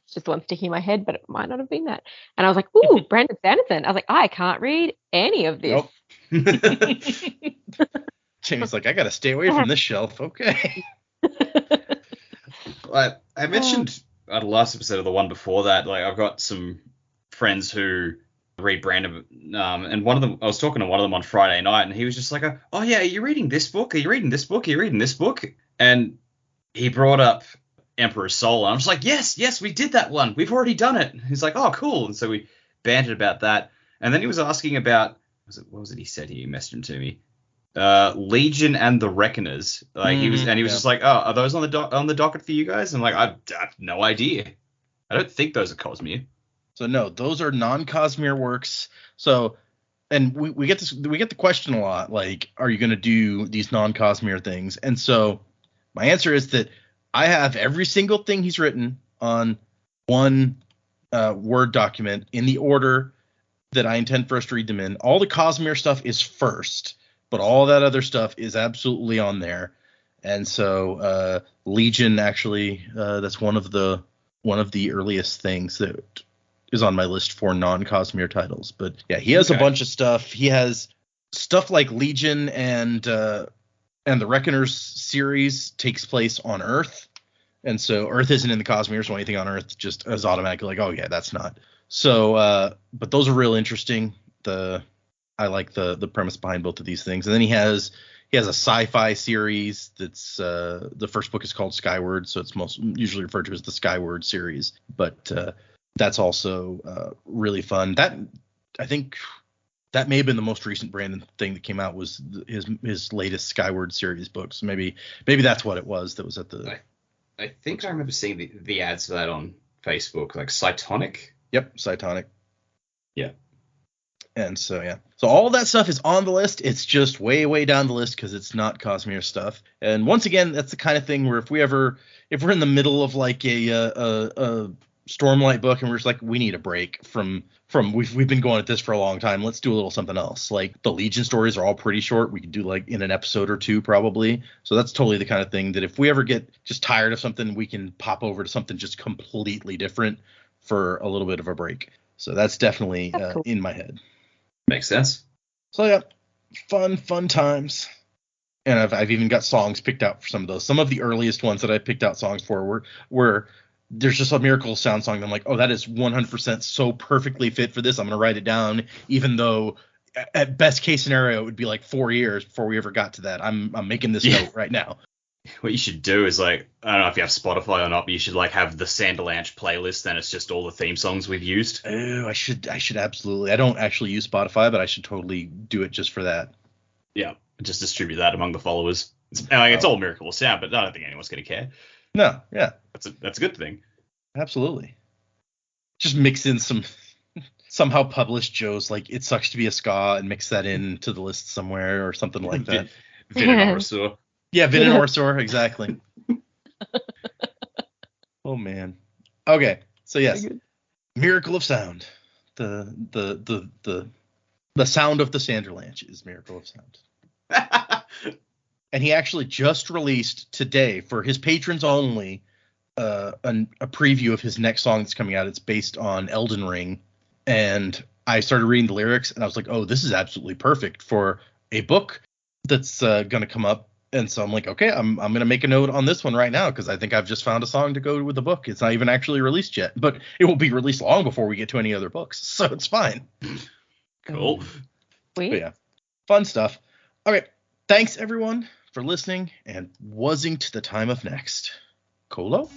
It's just the one sticking in my head, but it might not have been that. And I was like, ooh, Brandon Sanderson. I was like, I can't read any of this. Nope. Jamie's like, I got to stay away from this shelf. Okay. I mentioned at the last episode of the one before that, like I've got some friends who read Brandon, and one of them, I was talking to one of them on Friday night, and he was just like, oh yeah, are you reading this book? Are you reading this book? Are you reading this book? And he brought up Emperor's Soul, and I was like, yes, we did that one. We've already done it. He's like, oh, cool. And so we bantered about that. And then he was asking about, what was it he said? He messaged him to me. Legion and the Reckoners. Like he was just like, oh, are those on the docket for you guys? And like, I have no idea. I don't think those are Cosmere. So no, those are non-Cosmere works. So, and we get the question a lot, like, are you going to do these non-Cosmere things? And so my answer is that I have every single thing he's written on one Word document in the order that I intend for us to read them in. All the Cosmere stuff is first, but all that other stuff is absolutely on there. And so Legion, actually, that's one of the earliest things that is on my list for non-Cosmere titles. But yeah, he has a bunch of stuff. He has stuff like Legion and the Reckoners series takes place on Earth. And so Earth isn't in the Cosmere, so anything on Earth just is automatically like, oh yeah, that's not. So, but those are real interesting. I like the premise behind both of these things. And then he has a sci-fi series that's the first book is called Skyward, so it's most usually referred to as the Skyward series. But that's also really fun. That, I think, that may have been the most recent Brandon thing that came out was his latest Skyward series books. Maybe that's what it was that was at the. I think I remember seeing the ads for that on Facebook, like Cytonic. Yep, Cytonic. Yeah. And so yeah, so all of that stuff is on the list. It's just way down the list because it's not Cosmere stuff. And once again, that's the kind of thing where if we're in the middle of like a Stormlight book, and we're just like, we need a break from we've been going at this for a long time. Let's do a little something else. Like the Legion stories are all pretty short. We could do like in an episode or two probably. So that's totally the kind of thing that if we ever get just tired of something, we can pop over to something just completely different for a little bit of a break. So that's definitely That's cool. in my head. Makes sense. So yeah, fun times. And I've even got songs picked out for some of those. Some of the earliest ones that I picked out songs for were there's just a Miracle Sound song that I'm like, oh, that is 100% so perfectly fit for this. I'm going to write it down, even though at best case scenario, it would be like 4 years before we ever got to that. I'm making this note right now. What you should do is like, I don't know if you have Spotify or not, but you should like have the Sanderlanche playlist, and it's just all the theme songs we've used. Oh, I should absolutely. I don't actually use Spotify, but I should totally do it just for that. Yeah, just distribute that among the followers. It's all Miracle Sound, but I don't think anyone's going to care. No, yeah. That's a good thing. Absolutely. Just mix in some somehow publish Joe's like It Sucks to Be a Ska and mix that into the list somewhere or something like that. Vin and Orsaur. Yeah, Vin and Orsaur, exactly. Oh man. Okay, so yes, Miracle of Sound. The sound of the Sanderlanche is Miracle of Sound. And he actually just released today for his patrons only a preview of his next song that's coming out. It's based on Elden Ring, and I started reading the lyrics and I was like, oh, this is absolutely perfect for a book that's going to come up. And so I'm like, okay, I'm going to make a note on this one right now because I think I've just found a song to go with the book. It's not even actually released yet, but it will be released long before we get to any other books, so it's fine. Cool. Sweet. But yeah, fun stuff. Okay, thanks everyone for listening and wazzing to the time of next. Colo?